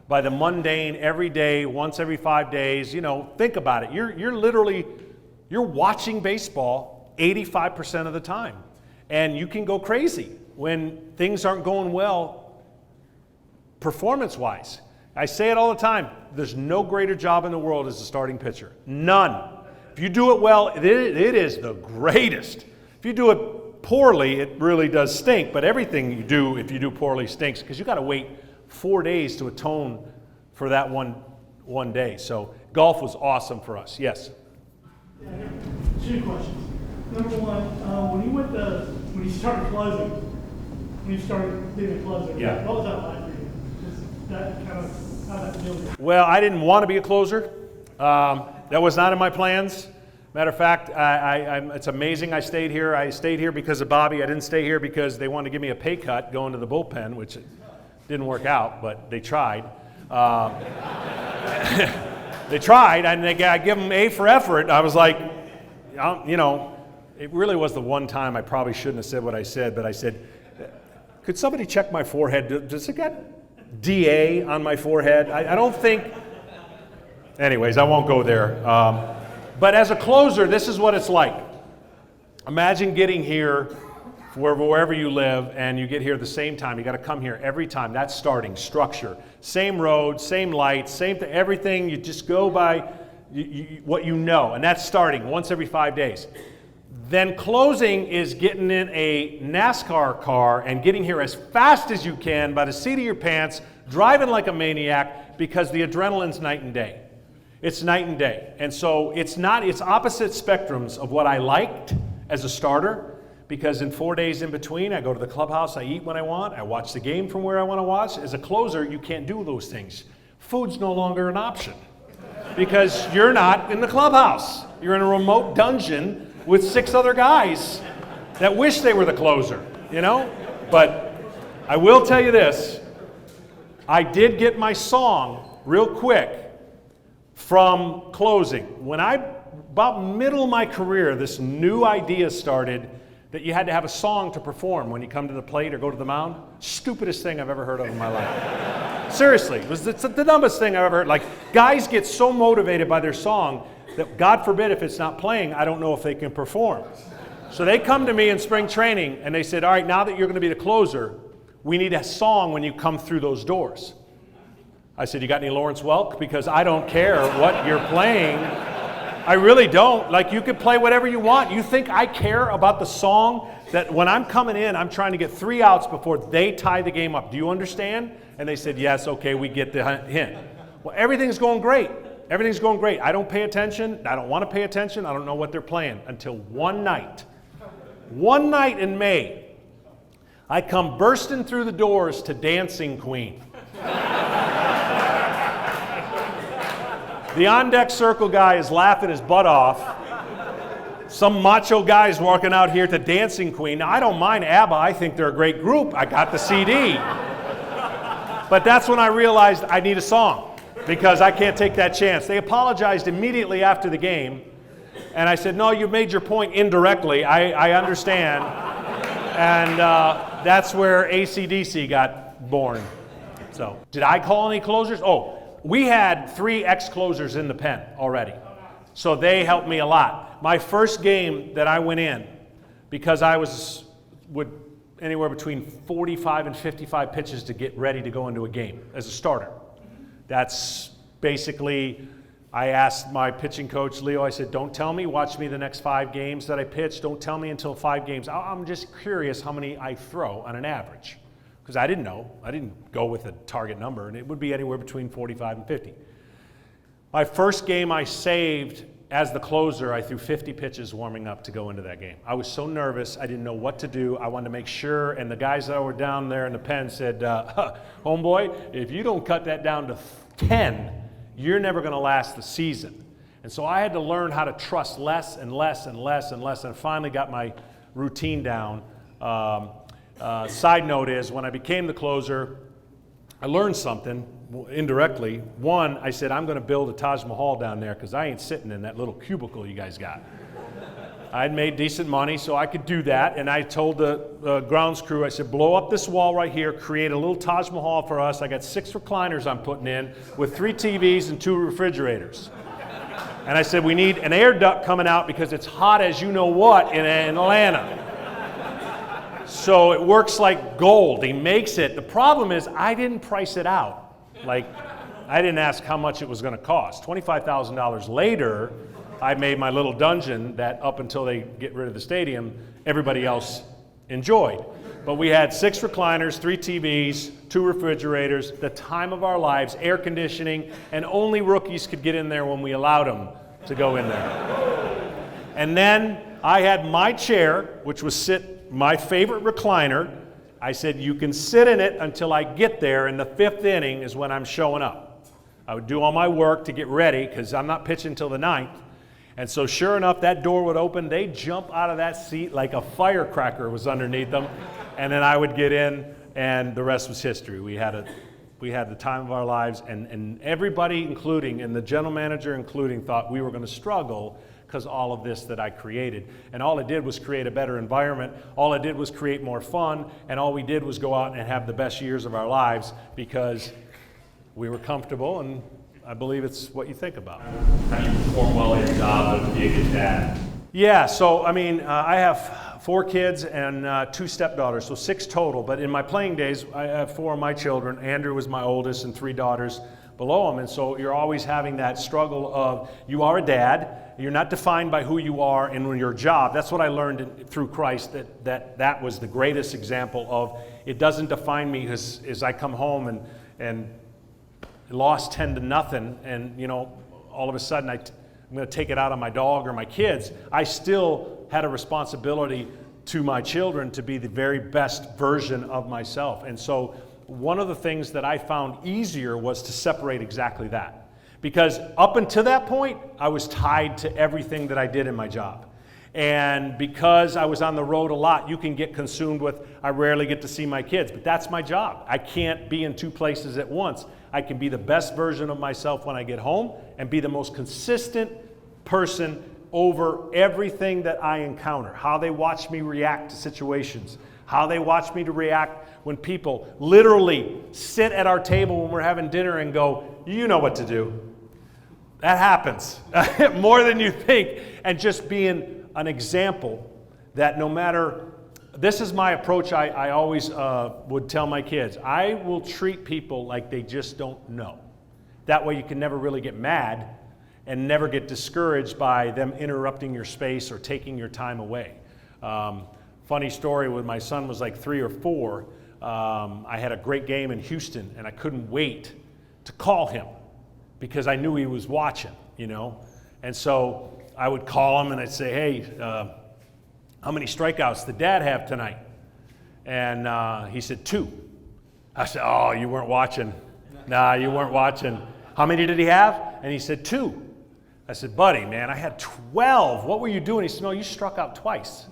by the mundane, every day, once every 5 days. Think about it. You're watching baseball 85% of the time. And you can go crazy when things aren't going well performance-wise. I say it all the time. There's no greater job in the world as a starting pitcher. None. If you do it well, it is the greatest. If you do it poorly, it really does stink. But everything you do, if you do poorly, stinks because you got to wait 4 days to atone for that one day. So golf was awesome for us. Yes. Yeah, I got 2 questions. Number one, when you started closing, when you started being a closer, yeah. What was that like for you? Just that kind of how that feels. Well, I didn't want to be a closer. That was not in my plans. Matter of fact, it's amazing I stayed here. I stayed here because of Bobby. I didn't stay here because they wanted to give me a pay cut going to the bullpen, which didn't work out, but they tried. They tried, and I give them A for effort. I was like, it really was the one time I probably shouldn't have said what I said, but I said, Could somebody check my forehead? Does it got DA on my forehead? I don't think. Anyways, I won't go there. But as a closer, this is what it's like. Imagine getting here wherever you live, and you get here at the same time. You got to come here every time. That's starting, structure. Same road, same lights, same thing, everything. You just go by what you know, and that's starting once every 5 days. Then closing is getting in a NASCAR car and getting here as fast as you can by the seat of your pants, driving like a maniac, because the adrenaline's night and day. It's night and day. And so it's opposite spectrums of what I liked as a starter, because in 4 days in between, I go to the clubhouse, I eat when I want, I watch the game from where I want to watch. As a closer, you can't do those things. Food's no longer an option because you're not in the clubhouse. You're in a remote dungeon with 6 other guys that wish they were the closer, you know? But I will tell you this, I did get my song real quick from closing. When about middle of my career, this new idea started that you had to have a song to perform when you come to the plate or go to the mound. Stupidest thing I've ever heard of in my life. Seriously, it's the dumbest thing I've ever heard. Like, guys get so motivated by their song that, God forbid, if it's not playing, I don't know if they can perform. So they come to me in spring training and they said, all right, now that you're going to be the closer, we need a song when you come through those doors. I said, you got any Lawrence Welk? Because I don't care what you're playing. I really don't. Like, you could play whatever you want. You think I care about the song that when I'm coming in, I'm trying to get 3 outs before they tie the game up. Do you understand? And they said, yes, okay, we get the hint. Well, everything's going great. Everything's going great. I don't pay attention. I don't want to pay attention. I don't know what they're playing until one night. One night in May, I come bursting through the doors to Dancing Queen. The on-deck circle guy is laughing his butt off. Some macho guy is walking out here to Dancing Queen. Now, I don't mind ABBA. I think they're a great group. I got the CD. But that's when I realized I need a song, because I can't take that chance. They apologized immediately after the game, and I said, no, you made your point indirectly. I understand. And that's where AC/DC got born. So, did I call any closers? Oh, we had 3 ex-closers in the pen already, so they helped me a lot. My first game that I went in, because I would anywhere between 45 and 55 pitches to get ready to go into a game as a starter. That's basically, I asked my pitching coach, Leo, I said, don't tell me, watch me the next 5 games that I pitch. Don't tell me until 5 games. I'm just curious how many I throw on an average, because I didn't know. I didn't go with a target number, and it would be anywhere between 45 and 50. My first game I saved as the closer, I threw 50 pitches warming up to go into that game. I was so nervous, I didn't know what to do. I wanted to make sure, and the guys that were down there in the pen said, homeboy, if you don't cut that down to 10, you're never going to last the season. And so I had to learn how to trust less and less and less and less, and finally got my routine down. Side note is, when I became the closer, I learned something indirectly. One, I said, I'm going to build a Taj Mahal down there because I ain't sitting in that little cubicle you guys got. I'd made decent money, so I could do that. And I told the grounds crew, I said, blow up this wall right here, create a little Taj Mahal for us. I got 6 recliners I'm putting in with 3 TVs and 2 refrigerators. And I said, we need an air duct coming out because it's hot as you know what in Atlanta. So it works like gold. He makes it. The problem is I didn't price it out. Like, I didn't ask how much it was going to cost. $25,000 later, I made my little dungeon that up until they get rid of the stadium, everybody else enjoyed. But we had 6 recliners, 3 TVs, 2 refrigerators, the time of our lives, air conditioning, and only rookies could get in there when we allowed them to go in there. And then I had my chair, which was my favorite recliner. I said, you can sit in it until I get there, and the 5th inning is when I'm showing up. I would do all my work to get ready because I'm not pitching until the 9th. And so sure enough, that door would open. They'd jump out of that seat like a firecracker was underneath them. And then I would get in, and the rest was history. We had the time of our lives, and everybody, including, and the general manager including, thought we were going to struggle because all of this that I created. And all it did was create a better environment. All it did was create more fun. And all we did was go out and have the best years of our lives because we were comfortable, and I believe it's what you think about. How do you perform well at your job of being a good dad? Yeah, so I mean, I have 4 kids and 2 stepdaughters, so 6 total. But in my playing days, I have 4 of my children. Andrew was my oldest and 3 daughters below him. And so you're always having that struggle of you are a dad, you're not defined by who you are in your job. That's what I learned through Christ, that was the greatest example of it doesn't define me as I come home and lost 10-0, and you know, all of a sudden I'm going to take it out on my dog or my kids. I still had a responsibility to my children to be the very best version of myself. And so one of the things that I found easier was to separate exactly that. Because up until that point, I was tied to everything that I did in my job. And because I was on the road a lot, you can get consumed with, I rarely get to see my kids, but that's my job. I can't be in 2 places at once. I can be the best version of myself when I get home and be the most consistent person over everything that I encounter. How they watch me react to situations, how they watch me to react when people literally sit at our table when we're having dinner and go, you know what to do. That happens more than you think. And just being an example that no matter, this is my approach I always would tell my kids. I will treat people like they just don't know. That way you can never really get mad and never get discouraged by them interrupting your space or taking your time away. Funny story, when my son was like 3 or 4, I had a great game in Houston and I couldn't wait to call him because I knew he was watching, you know. And so I would call him and I'd say, hey, how many strikeouts did Dad have tonight? And he said 2. I said, oh, you weren't watching. Nah, you weren't watching. How many did he have? And he said 2. I said, buddy, man, I had 12. What were you doing? He said, no, you struck out twice.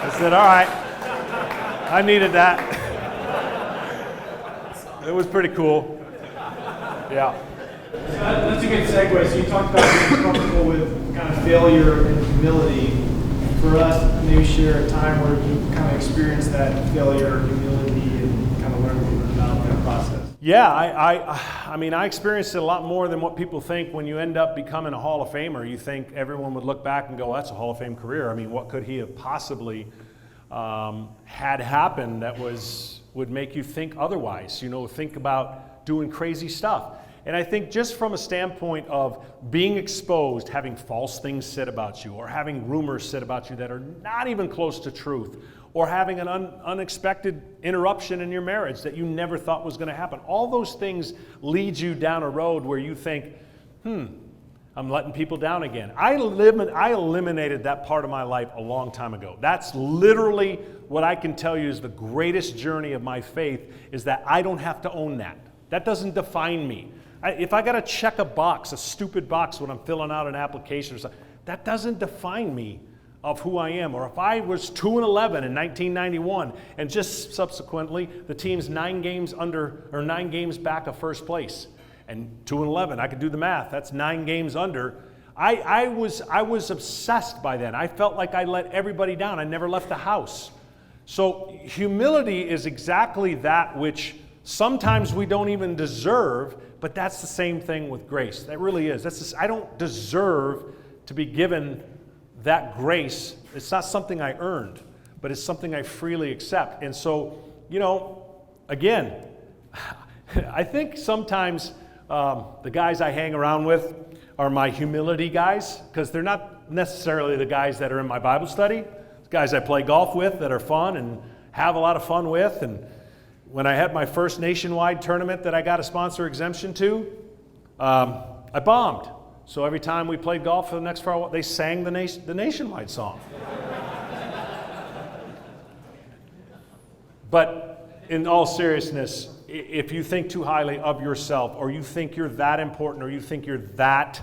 I said, all right. I needed that. It was pretty cool. Yeah. That's a good segue. So you talked about being comfortable with kind of failure and humility. For us, maybe share a time where you kind of experienced that failure, humility, and kind of learn a little bit about that process. Yeah, I mean, I experienced it a lot more than what people think. When you end up becoming a Hall of Famer, you think everyone would look back and go, that's a Hall of Fame career. I mean, what could he have possibly had happen that would make you think otherwise? You know, think about doing crazy stuff. And I think just from a standpoint of being exposed, having false things said about you, or having rumors said about you that are not even close to truth, or having an unexpected interruption in your marriage that you never thought was going to happen. All those things lead you down a road where you think, I'm letting people down again. I eliminated that part of my life a long time ago. That's literally what I can tell you is the greatest journey of my faith, is that I don't have to own that. That doesn't define me. If I got to check a box, a stupid box when I'm filling out an application or something, that doesn't define me of who I am. Or if I was 2-11 in 1991 and just subsequently the team's 9 games under or 9 games back of first place, and 2-11, I could do the math. That's 9 games under. I was obsessed by that. I felt like I let everybody down. I never left the house. So humility is exactly that which sometimes we don't even deserve, but that's the same thing with grace. That really is. I don't deserve to be given that grace. It's not something I earned, but it's something I freely accept. And so, you know, again, I think sometimes the guys I hang around with are my humility guys, because they're not necessarily the guys that are in my Bible study. It's guys I play golf with that are fun and have a lot of fun with. And when I had my first nationwide tournament that I got a sponsor exemption to, I bombed. So every time we played golf for the next 4 hours, they sang the nationwide song. But in all seriousness, if you think too highly of yourself, or you think you're that important, or you think you're that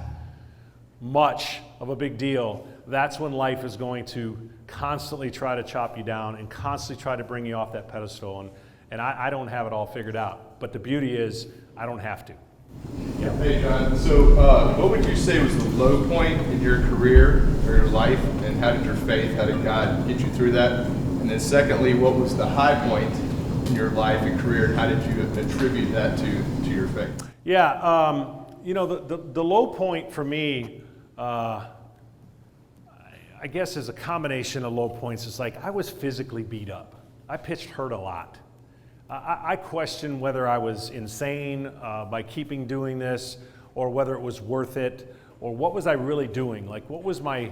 much of a big deal, that's when life is going to constantly try to chop you down and constantly try to bring you off that pedestal. And I don't have it all figured out. But the beauty is, I don't have to. Hey, John. So, what would you say was the low point in your career or your life, and how did how did God get you through that? And then, secondly, what was the high point in your life and career, and how did you attribute that to your faith? Yeah, you know, the low point for me, I guess, is a combination of low points. It's like I was physically beat up. I pitched hurt a lot. I questioned whether I was insane by keeping doing this, or whether it was worth it, or what was I really doing? Like, what was my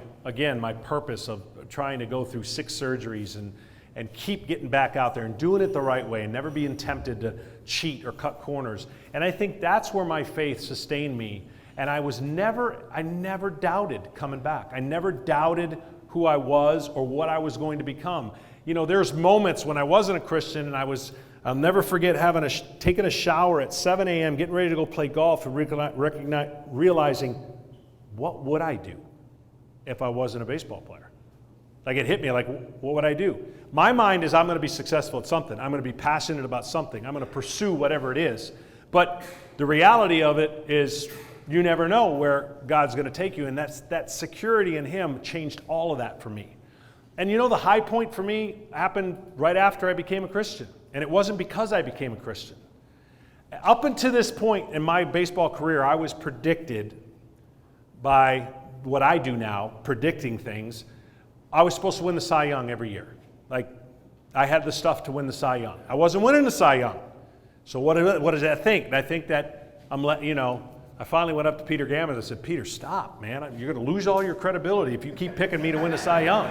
purpose of trying to go through 6 surgeries and keep getting back out there and doing it the right way and never being tempted to cheat or cut corners. And I think that's where my faith sustained me. And I never doubted coming back. I never doubted who I was or what I was going to become. You know, there's moments when I wasn't a Christian and I'll never forget taking a shower at 7 a.m., getting ready to go play golf and realizing, what would I do if I wasn't a baseball player? Like, it hit me like, what would I do? My mind is, I'm going to be successful at something. I'm going to be passionate about something. I'm going to pursue whatever it is. But the reality of it is, you never know where God's going to take you. And that security in Him changed all of that for me. And you know, the high point for me happened right after I became a Christian. And it wasn't because I became a Christian. Up until this point in my baseball career, I was predicted by what I do now, predicting things. I was supposed to win the Cy Young every year. Like, I had the stuff to win the Cy Young. I wasn't winning the Cy Young. So what does that think? I think that I finally went up to Peter Gammon and I said, Peter, stop, man. You're going to lose all your credibility if you keep picking me to win the Cy Young.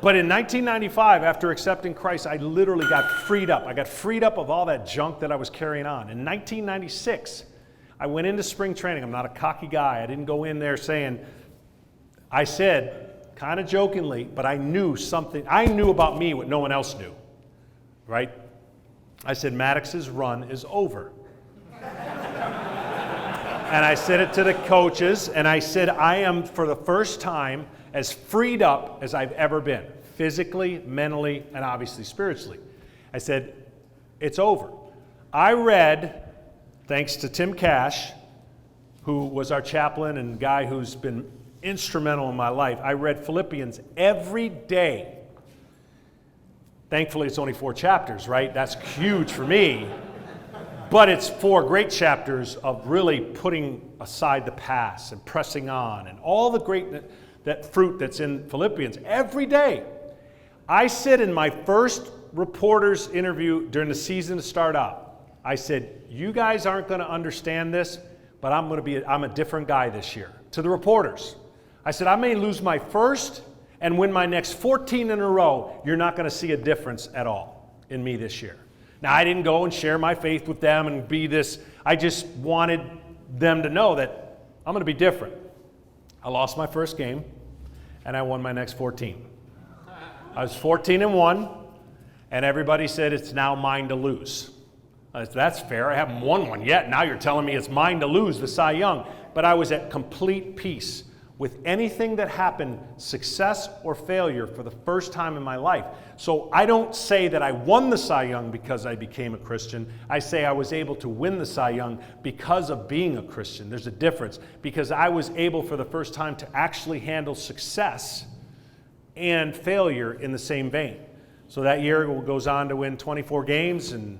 But in 1995, after accepting Christ, I literally got freed up. I got freed up of all that junk that I was carrying on. In 1996, I went into spring training. I'm not a cocky guy. I didn't go in there saying, I said, kind of jokingly, but I knew something. I knew about me what no one else knew, right? I said, Maddox's run is over. And I said it to the coaches, and I said, I am, for the first time, as freed up as I've ever been, physically, mentally, and obviously spiritually. I said, it's over. I read, thanks to Tim Cash, who was our chaplain and guy who's been instrumental in my life, I read Philippians every day. Thankfully, it's only 4 chapters, right? That's huge for me. But it's 4 great chapters of really putting aside the past and pressing on and all the great that fruit that's in Philippians every day. I said in my first reporter's interview during the season to start out, I said, you guys aren't going to understand this, but I'm a different guy this year. To the reporters, I said, I may lose my first and win my next 14 in a row. You're not going to see a difference at all in me this year. Now, I didn't go and share my faith with them and be this. I just wanted them to know that I'm going to be different. I lost my first game, and I won my next 14. I was 14-1, and everybody said it's now mine to lose. That's fair. I haven't won one yet. Now you're telling me it's mine to lose the Cy Young. But I was at complete peace with anything that happened, success or failure, for the first time in my life. So I don't say that I won the Cy Young because I became a Christian. I say I was able to win the Cy Young because of being a Christian. There's a difference, because I was able for the first time to actually handle success and failure in the same vein. So that year goes on to win 24 games, and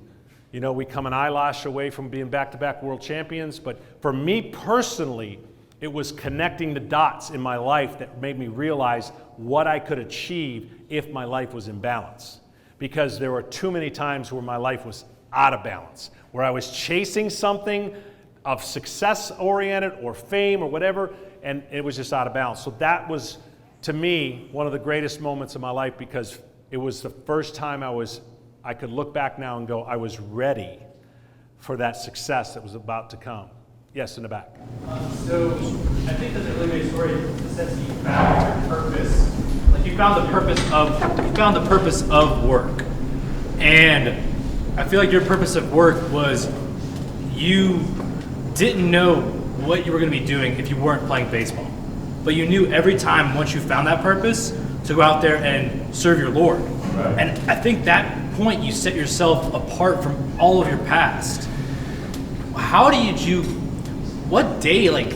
we come an eyelash away from being back-to-back world champions. But for me personally, it was connecting the dots in my life that made me realize what I could achieve if my life was in balance. Because there were too many times where my life was out of balance, where I was chasing something of success-oriented or fame or whatever, and it was just out of balance. So that was, to me, one of the greatest moments of my life, because it was the first time I could look back now and go, I was ready for that success that was about to come. Yes, in the back. So I think that's a really great story. The sense that you found your purpose, like you found the purpose of work, and I feel like your purpose of work was you didn't know what you were going to be doing if you weren't playing baseball, but you knew every time once you found that purpose to go out there and serve your Lord. Right. And I think that point you set yourself apart from all of your past. How did you what day like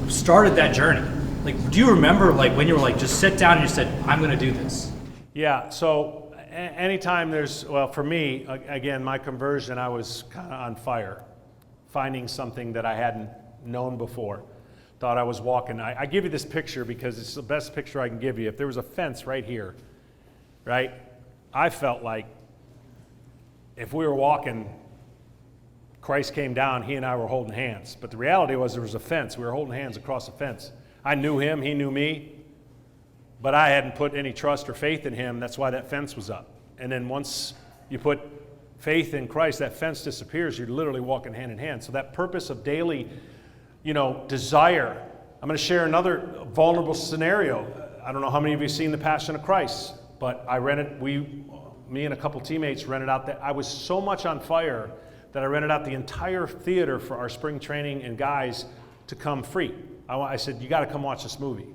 started that journey? Like, do you remember like when you were like just sit down and you said, I'm going to do this? Yeah, so anytime there's, well, for me, again, my conversion, I was kind of on fire, finding something that I hadn't known before. Thought I was walking. I give you this picture because it's the best picture I can give you. If there was a fence right here, right, I felt like if we were walking, Christ came down, he and I were holding hands. But the reality was there was a fence. We were holding hands across the fence. I knew him, he knew me, but I hadn't put any trust or faith in him. That's why that fence was up. And then once you put faith in Christ, that fence disappears. You're literally walking hand in hand. So that purpose of daily, desire. I'm going to share another vulnerable scenario. I don't know how many of you have seen The Passion of Christ, but me and a couple teammates rented out that. I was so much on fire that I rented out the entire theater for our spring training and guys to come free. I said, you got to come watch this movie.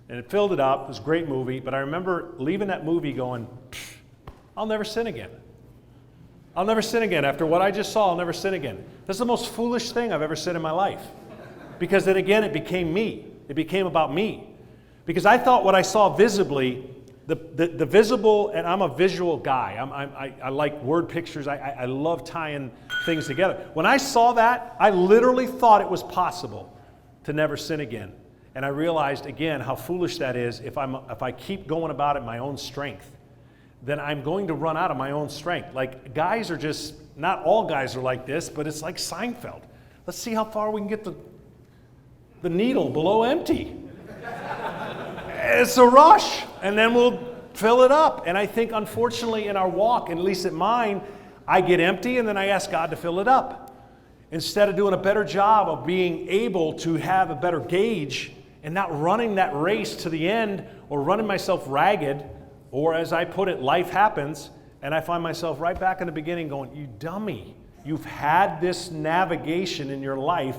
And it filled it up. It was a great movie. But I remember leaving that movie going, I'll never sin again. I'll never sin again. After what I just saw, I'll never sin again. That's the most foolish thing I've ever said in my life. Because then again, it became me. It became about me. Because I thought what I saw visibly, the visible, and I'm a visual guy. I like word pictures. I love tying things together. When I saw that, I literally thought it was possible to never sin again. And I realized again how foolish that is. If I keep going about it my own strength, then I'm going to run out of my own strength. Like guys are just, not all guys are like this, but it's like Seinfeld. Let's see how far we can get the needle below empty. It's a rush, and then we'll fill it up. And I think unfortunately in our walk, at least at mine, I get empty and then I ask God to fill it up. Instead of doing a better job of being able to have a better gauge and not running that race to the end or running myself ragged, or as I put it, life happens, and I find myself right back in the beginning going, you dummy, you've had this navigation in your life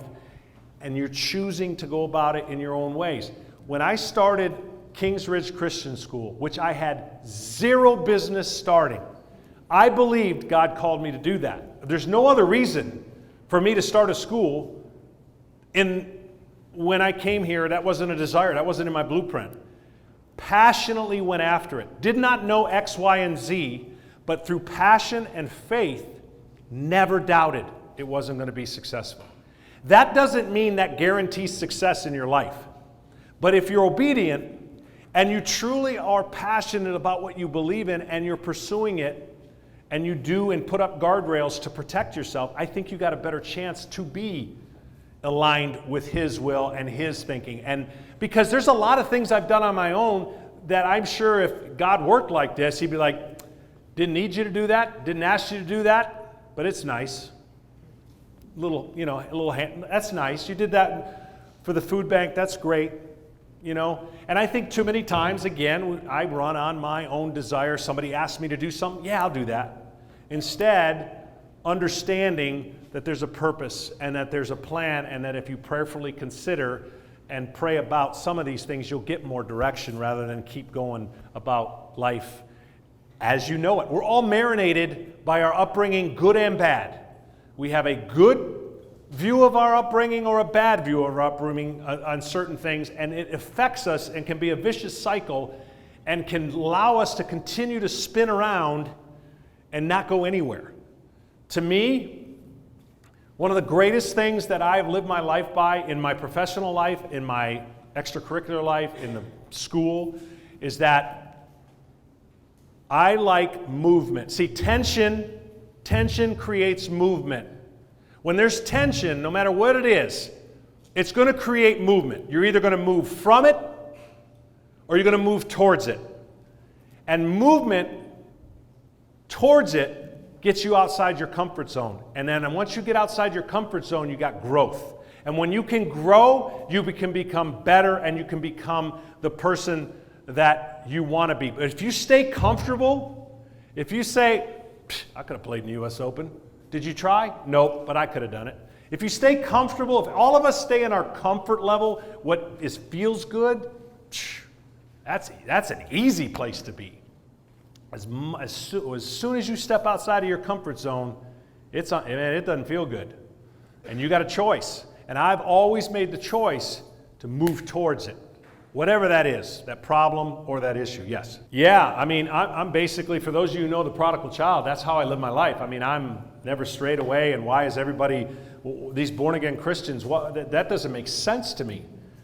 and you're choosing to go about it in your own ways. When I started Kings Ridge Christian School, which I had zero business starting, I believed God called me to do that. There's no other reason for me to start a school. When I came here, that wasn't a desire. That wasn't in my blueprint. Passionately went after it. Did not know X, Y, and Z, but through passion and faith, never doubted it wasn't going to be successful. That doesn't mean that guarantees success in your life. But if you're obedient and you truly are passionate about what you believe in and you're pursuing it, and you do and put up guardrails to protect yourself, I think you got a better chance to be aligned with His will and His thinking. And because there's a lot of things I've done on my own that I'm sure if God worked like this, He'd be like, didn't need you to do that, didn't ask you to do that, but it's nice. That's nice. You did that for the food bank, that's great. And I think too many times, again, I run on my own desire. Somebody asks me to do something, yeah, I'll do that. Instead, understanding that there's a purpose and that there's a plan, and that if you prayerfully consider and pray about some of these things, you'll get more direction rather than keep going about life as you know it. We're all marinated by our upbringing, good and bad. We have a good view of our upbringing or a bad view of our upbringing on certain things, and it affects us and can be a vicious cycle and can allow us to continue to spin around and not go anywhere. To me, one of the greatest things that I've lived my life by in my professional life, in my extracurricular life, in the school, is that I like movement. See, tension creates movement. When there's tension, no matter what it is, it's going to create movement. You're either going to move from it or you're going to move towards it. And movement towards it gets you outside your comfort zone. And then once you get outside your comfort zone, you got growth. And when you can grow, you can become better and you can become the person that you want to be. But if you stay comfortable, if you say, I could have played in the U.S. Open. Did you try? Nope, but I could have done it. If you stay comfortable, if all of us stay in our comfort level, feels good, that's an easy place to be. As soon as you step outside of your comfort zone, it doesn't feel good. And you got a choice. And I've always made the choice to move towards it. Whatever that is, that problem or that issue, yes. Yeah, I mean, I'm basically, for those of you who know the prodigal child, that's how I live my life. I mean, I'm never strayed away, and why is everybody, these born-again Christians, that doesn't make sense to me.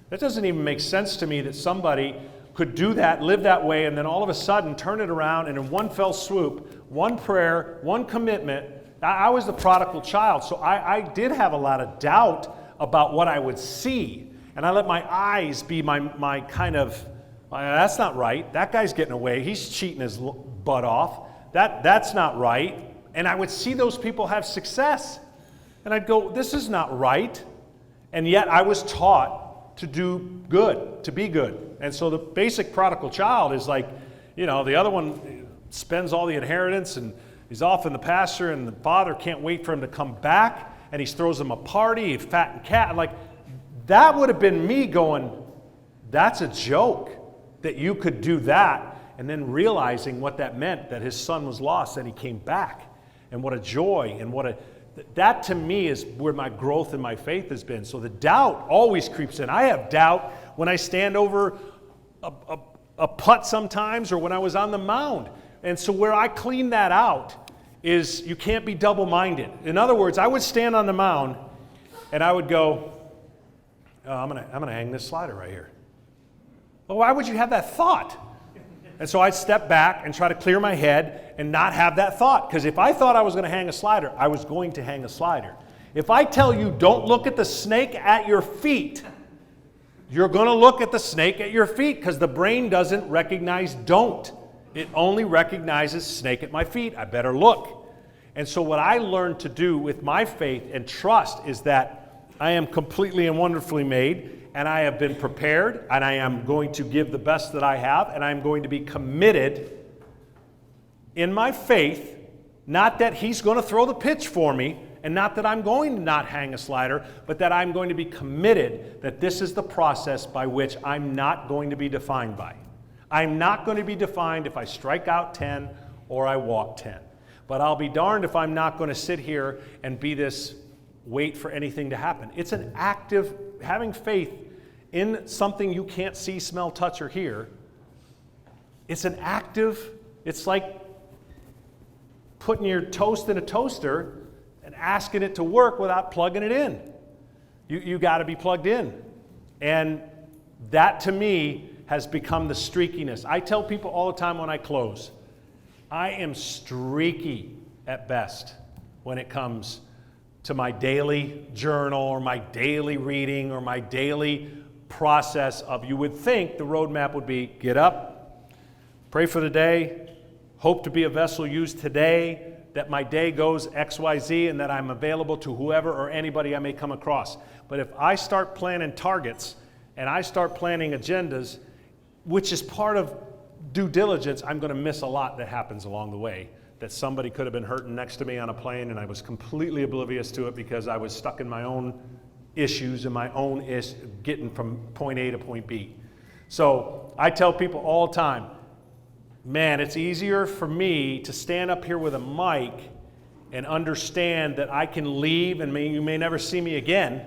That doesn't even make sense to me that somebody could do that, live that way, and then all of a sudden turn it around, and in one fell swoop, one prayer, one commitment. I was the prodigal child, so I did have a lot of doubt about what I would see. And I let my eyes be my kind of, that's not right. That guy's getting away. He's cheating his butt off. That's not right. And I would see those people have success. And I'd go, this is not right. And yet I was taught to do good, to be good. And so the basic prodigal child is like, the other one spends all the inheritance and he's off in the pasture and the father can't wait for him to come back and he throws him a party, a fattened cat. Like, that would have been me going, that's a joke that you could do that, and then realizing what that meant, that his son was lost and he came back. And what a joy, and that to me is where my growth in my faith has been. So the doubt always creeps in. I have doubt when I stand over a putt sometimes, or when I was on the mound. And so where I clean that out is you can't be double-minded. In other words, I would stand on the mound and I would go, I'm gonna hang this slider right here. Well, why would you have that thought? And so I'd step back and try to clear my head and not have that thought. Because if I thought I was going to hang a slider, I was going to hang a slider. If I tell you don't look at the snake at your feet, you're going to look at the snake at your feet, because the brain doesn't recognize don't. It only recognizes snake at my feet. I better look. And so what I learned to do with my faith and trust is that I am completely and wonderfully made, and I have been prepared, and I am going to give the best that I have, and I'm going to be committed in my faith, not that he's going to throw the pitch for me, and not that I'm going to not hang a slider, but that I'm going to be committed that this is the process by which I'm not going to be defined by. I'm not going to be defined if I strike out 10 or I walk 10. But I'll be darned if I'm not going to sit here and be this wait for anything to happen. It's an active, having faith in something you can't see, smell, touch, or hear. It's an active, it's like putting your toast in a toaster and asking it to work without plugging it in. You got to be plugged in. And that to me has become the streakiness. I tell people all the time when I close, I am streaky at best when it comes to my daily journal or my daily reading or my daily process of, you would think the roadmap would be get up, pray for the day, hope to be a vessel used today, that my day goes XYZ, and that I'm available to whoever or anybody I may come across. But if I start planning targets and I start planning agendas, which is part of due diligence, I'm going to miss a lot that happens along the way. That somebody could have been hurting next to me on a plane and I was completely oblivious to it because I was stuck in my own issues and my own getting from point A to point B. So I tell people all the time, man, it's easier for me to stand up here with a mic and understand that I can leave and you may never see me again.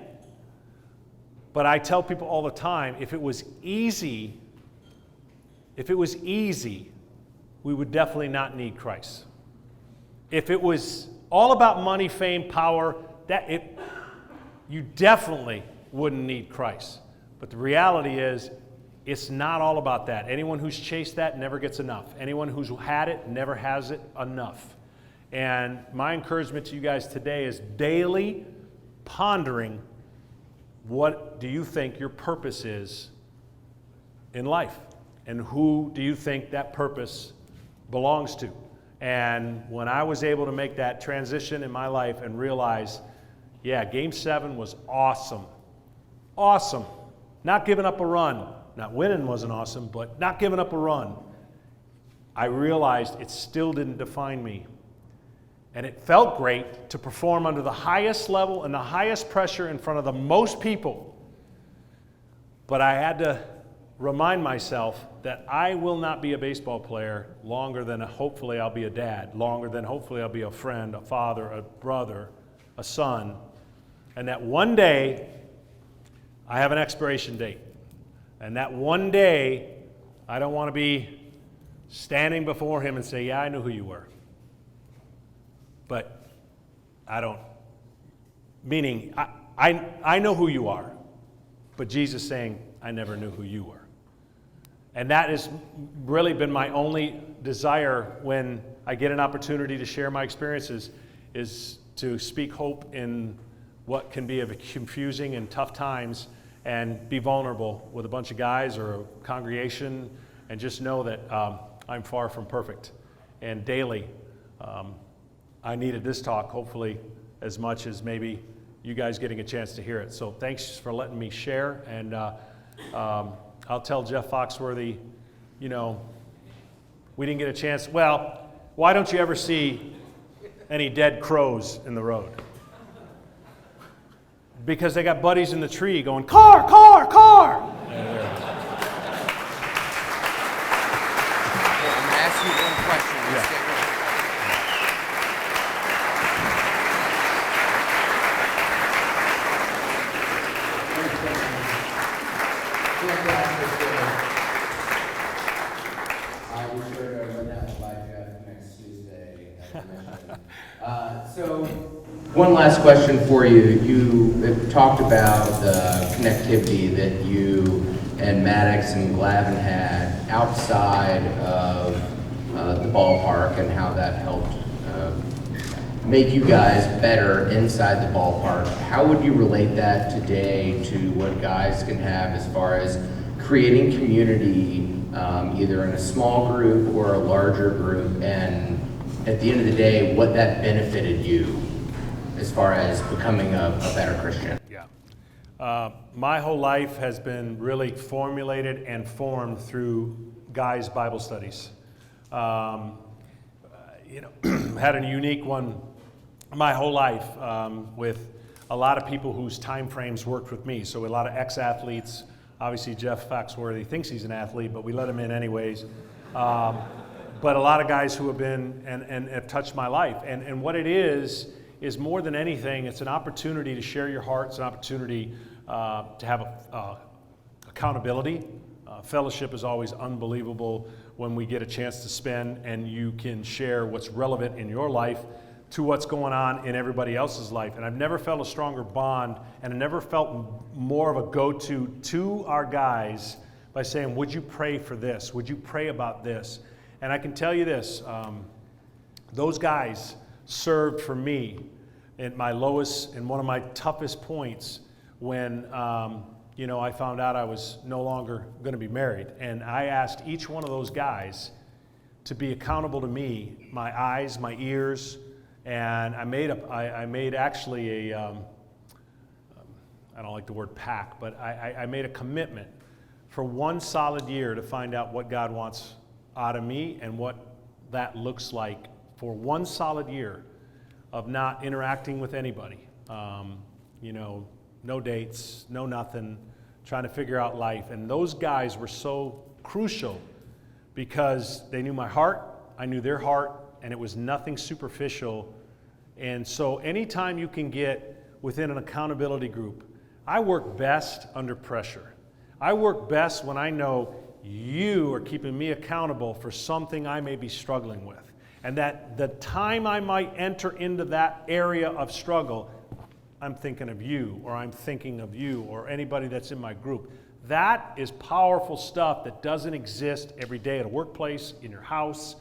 But I tell people all the time, if it was easy, we would definitely not need Christ. If it was all about money, fame, power, you definitely wouldn't need Christ. But the reality is, it's not all about that. Anyone who's chased that never gets enough. Anyone who's had it never has it enough. And my encouragement to you guys today is daily pondering, what do you think your purpose is in life? And who do you think that purpose belongs to? And when I was able to make that transition in my life and realize, yeah, Game 7 was awesome. Awesome. Not giving up a run. Not winning wasn't awesome, but not giving up a run. I realized it still didn't define me. And it felt great to perform under the highest level and the highest pressure in front of the most people. But I had to remind myself that I will not be a baseball player longer than hopefully I'll be a dad, longer than hopefully I'll be a friend, a father, a brother, a son, and that one day I have an expiration date. And that one day, I don't want to be standing before him and say, yeah, I knew who you were. But I don't. Meaning, I know who you are. But Jesus saying, I never knew who you were. And that has really been my only desire when I get an opportunity to share my experiences, is to speak hope in what can be of confusing and tough times, and be vulnerable with a bunch of guys or a congregation, and just know that I'm far from perfect. And daily, I needed this talk, hopefully, as much as maybe you guys getting a chance to hear it. So thanks for letting me share. And I'll tell Jeff Foxworthy, we didn't get a chance. Well, why don't you ever see any dead crows in the road? Because they got buddies in the tree going, car, car, car. I'm going to ask you one question. Yeah. We're sure to run out of live draft next Tuesday, as I mentioned. So, one last question for you. You have talked about the connectivity that you and Maddox and Glavin had outside of the ballpark, and how that helped make you guys better inside the ballpark. How would you relate that today to what guys can have as far as creating community, either in a small group or a larger group, and at the end of the day, what that benefited you as far as becoming a better Christian? Yeah. My whole life has been really formulated and formed through guys' Bible studies. Had a unique one my whole life with a lot of people whose time frames worked with me. So a lot of ex-athletes. Obviously, Jeff Foxworthy thinks he's an athlete, but we let him in anyways. But a lot of guys who have been and have touched my life. And what it is more than anything, it's an opportunity to share your heart. It's an opportunity to have accountability. Fellowship is always unbelievable when we get a chance to spend and you can share what's relevant in your life to what's going on in everybody else's life. And I've never felt a stronger bond, and I never felt more of a go-to to our guys by saying, would you pray for this? Would you pray about this? And I can tell you this, those guys served for me at my lowest and one of my toughest points when I found out I was no longer going to be married. And I asked each one of those guys to be accountable to me, my eyes, my ears, and I made actually a, I don't like the word pact, but I made a commitment for one solid year to find out what God wants out of me and what that looks like for one solid year of not interacting with anybody. No dates, no nothing, trying to figure out life. And those guys were so crucial because they knew my heart, I knew their heart, and it was nothing superficial. And so anytime you can get within an accountability group, I work best under pressure. I work best when I know you are keeping me accountable for something I may be struggling with. And that the time I might enter into that area of struggle, I'm thinking of you, or I'm thinking of you, or anybody that's in my group. That is powerful stuff that doesn't exist every day at a workplace, in your house.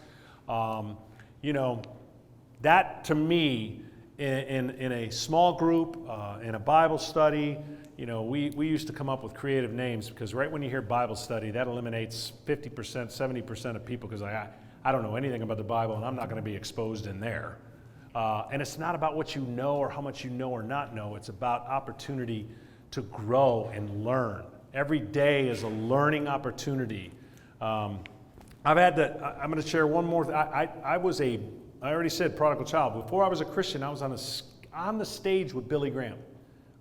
That to me, in a small group, in a Bible study, we used to come up with creative names, because right when you hear Bible study, that eliminates 50%, 70% of people, because I don't know anything about the Bible, and I'm not going to be exposed in there. And it's not about what you know or how much you know or not know. It's about opportunity to grow and learn. Every day is a learning opportunity. I'm going to share one more. I already said prodigal child. Before I was a Christian, I was on the stage with Billy Graham.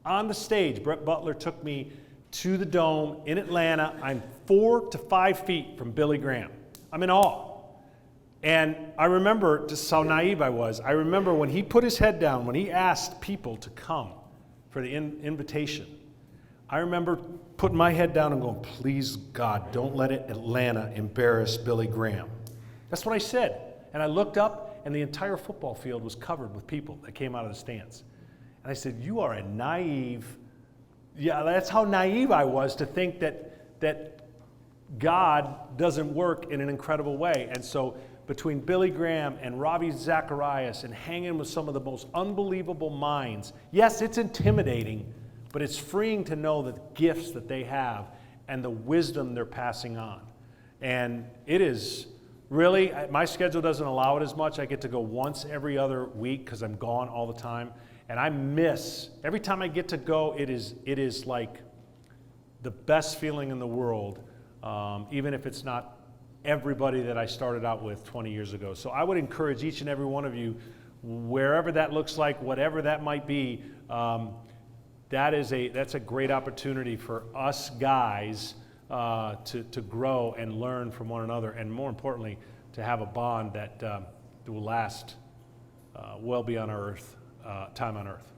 On the stage, Brett Butler took me to the Dome in Atlanta. I'm 4 to 5 feet from Billy Graham. I'm in awe. And I remember just how naive I was. I remember when he put his head down, when he asked people to come for the invitation, I remember putting my head down and going, please, God, don't let Atlanta embarrass Billy Graham. That's what I said. And I looked up, and the entire football field was covered with people that came out of the stands. And I said, you are a naive, yeah, that's how naive I was to think that God doesn't work in an incredible way. And so between Billy Graham and Ravi Zacharias and hanging with some of the most unbelievable minds, yes, it's intimidating, but it's freeing to know the gifts that they have and the wisdom they're passing on. And it is really, my schedule doesn't allow it as much. I get to go once every other week because I'm gone all the time. And I miss, every time I get to go, it is like the best feeling in the world, even if it's not everybody that I started out with 20 years ago. So I would encourage each and every one of you, wherever that looks like, whatever that might be, that's a great opportunity for us guys to grow and learn from one another, and more importantly, to have a bond that will last well beyond our time on earth.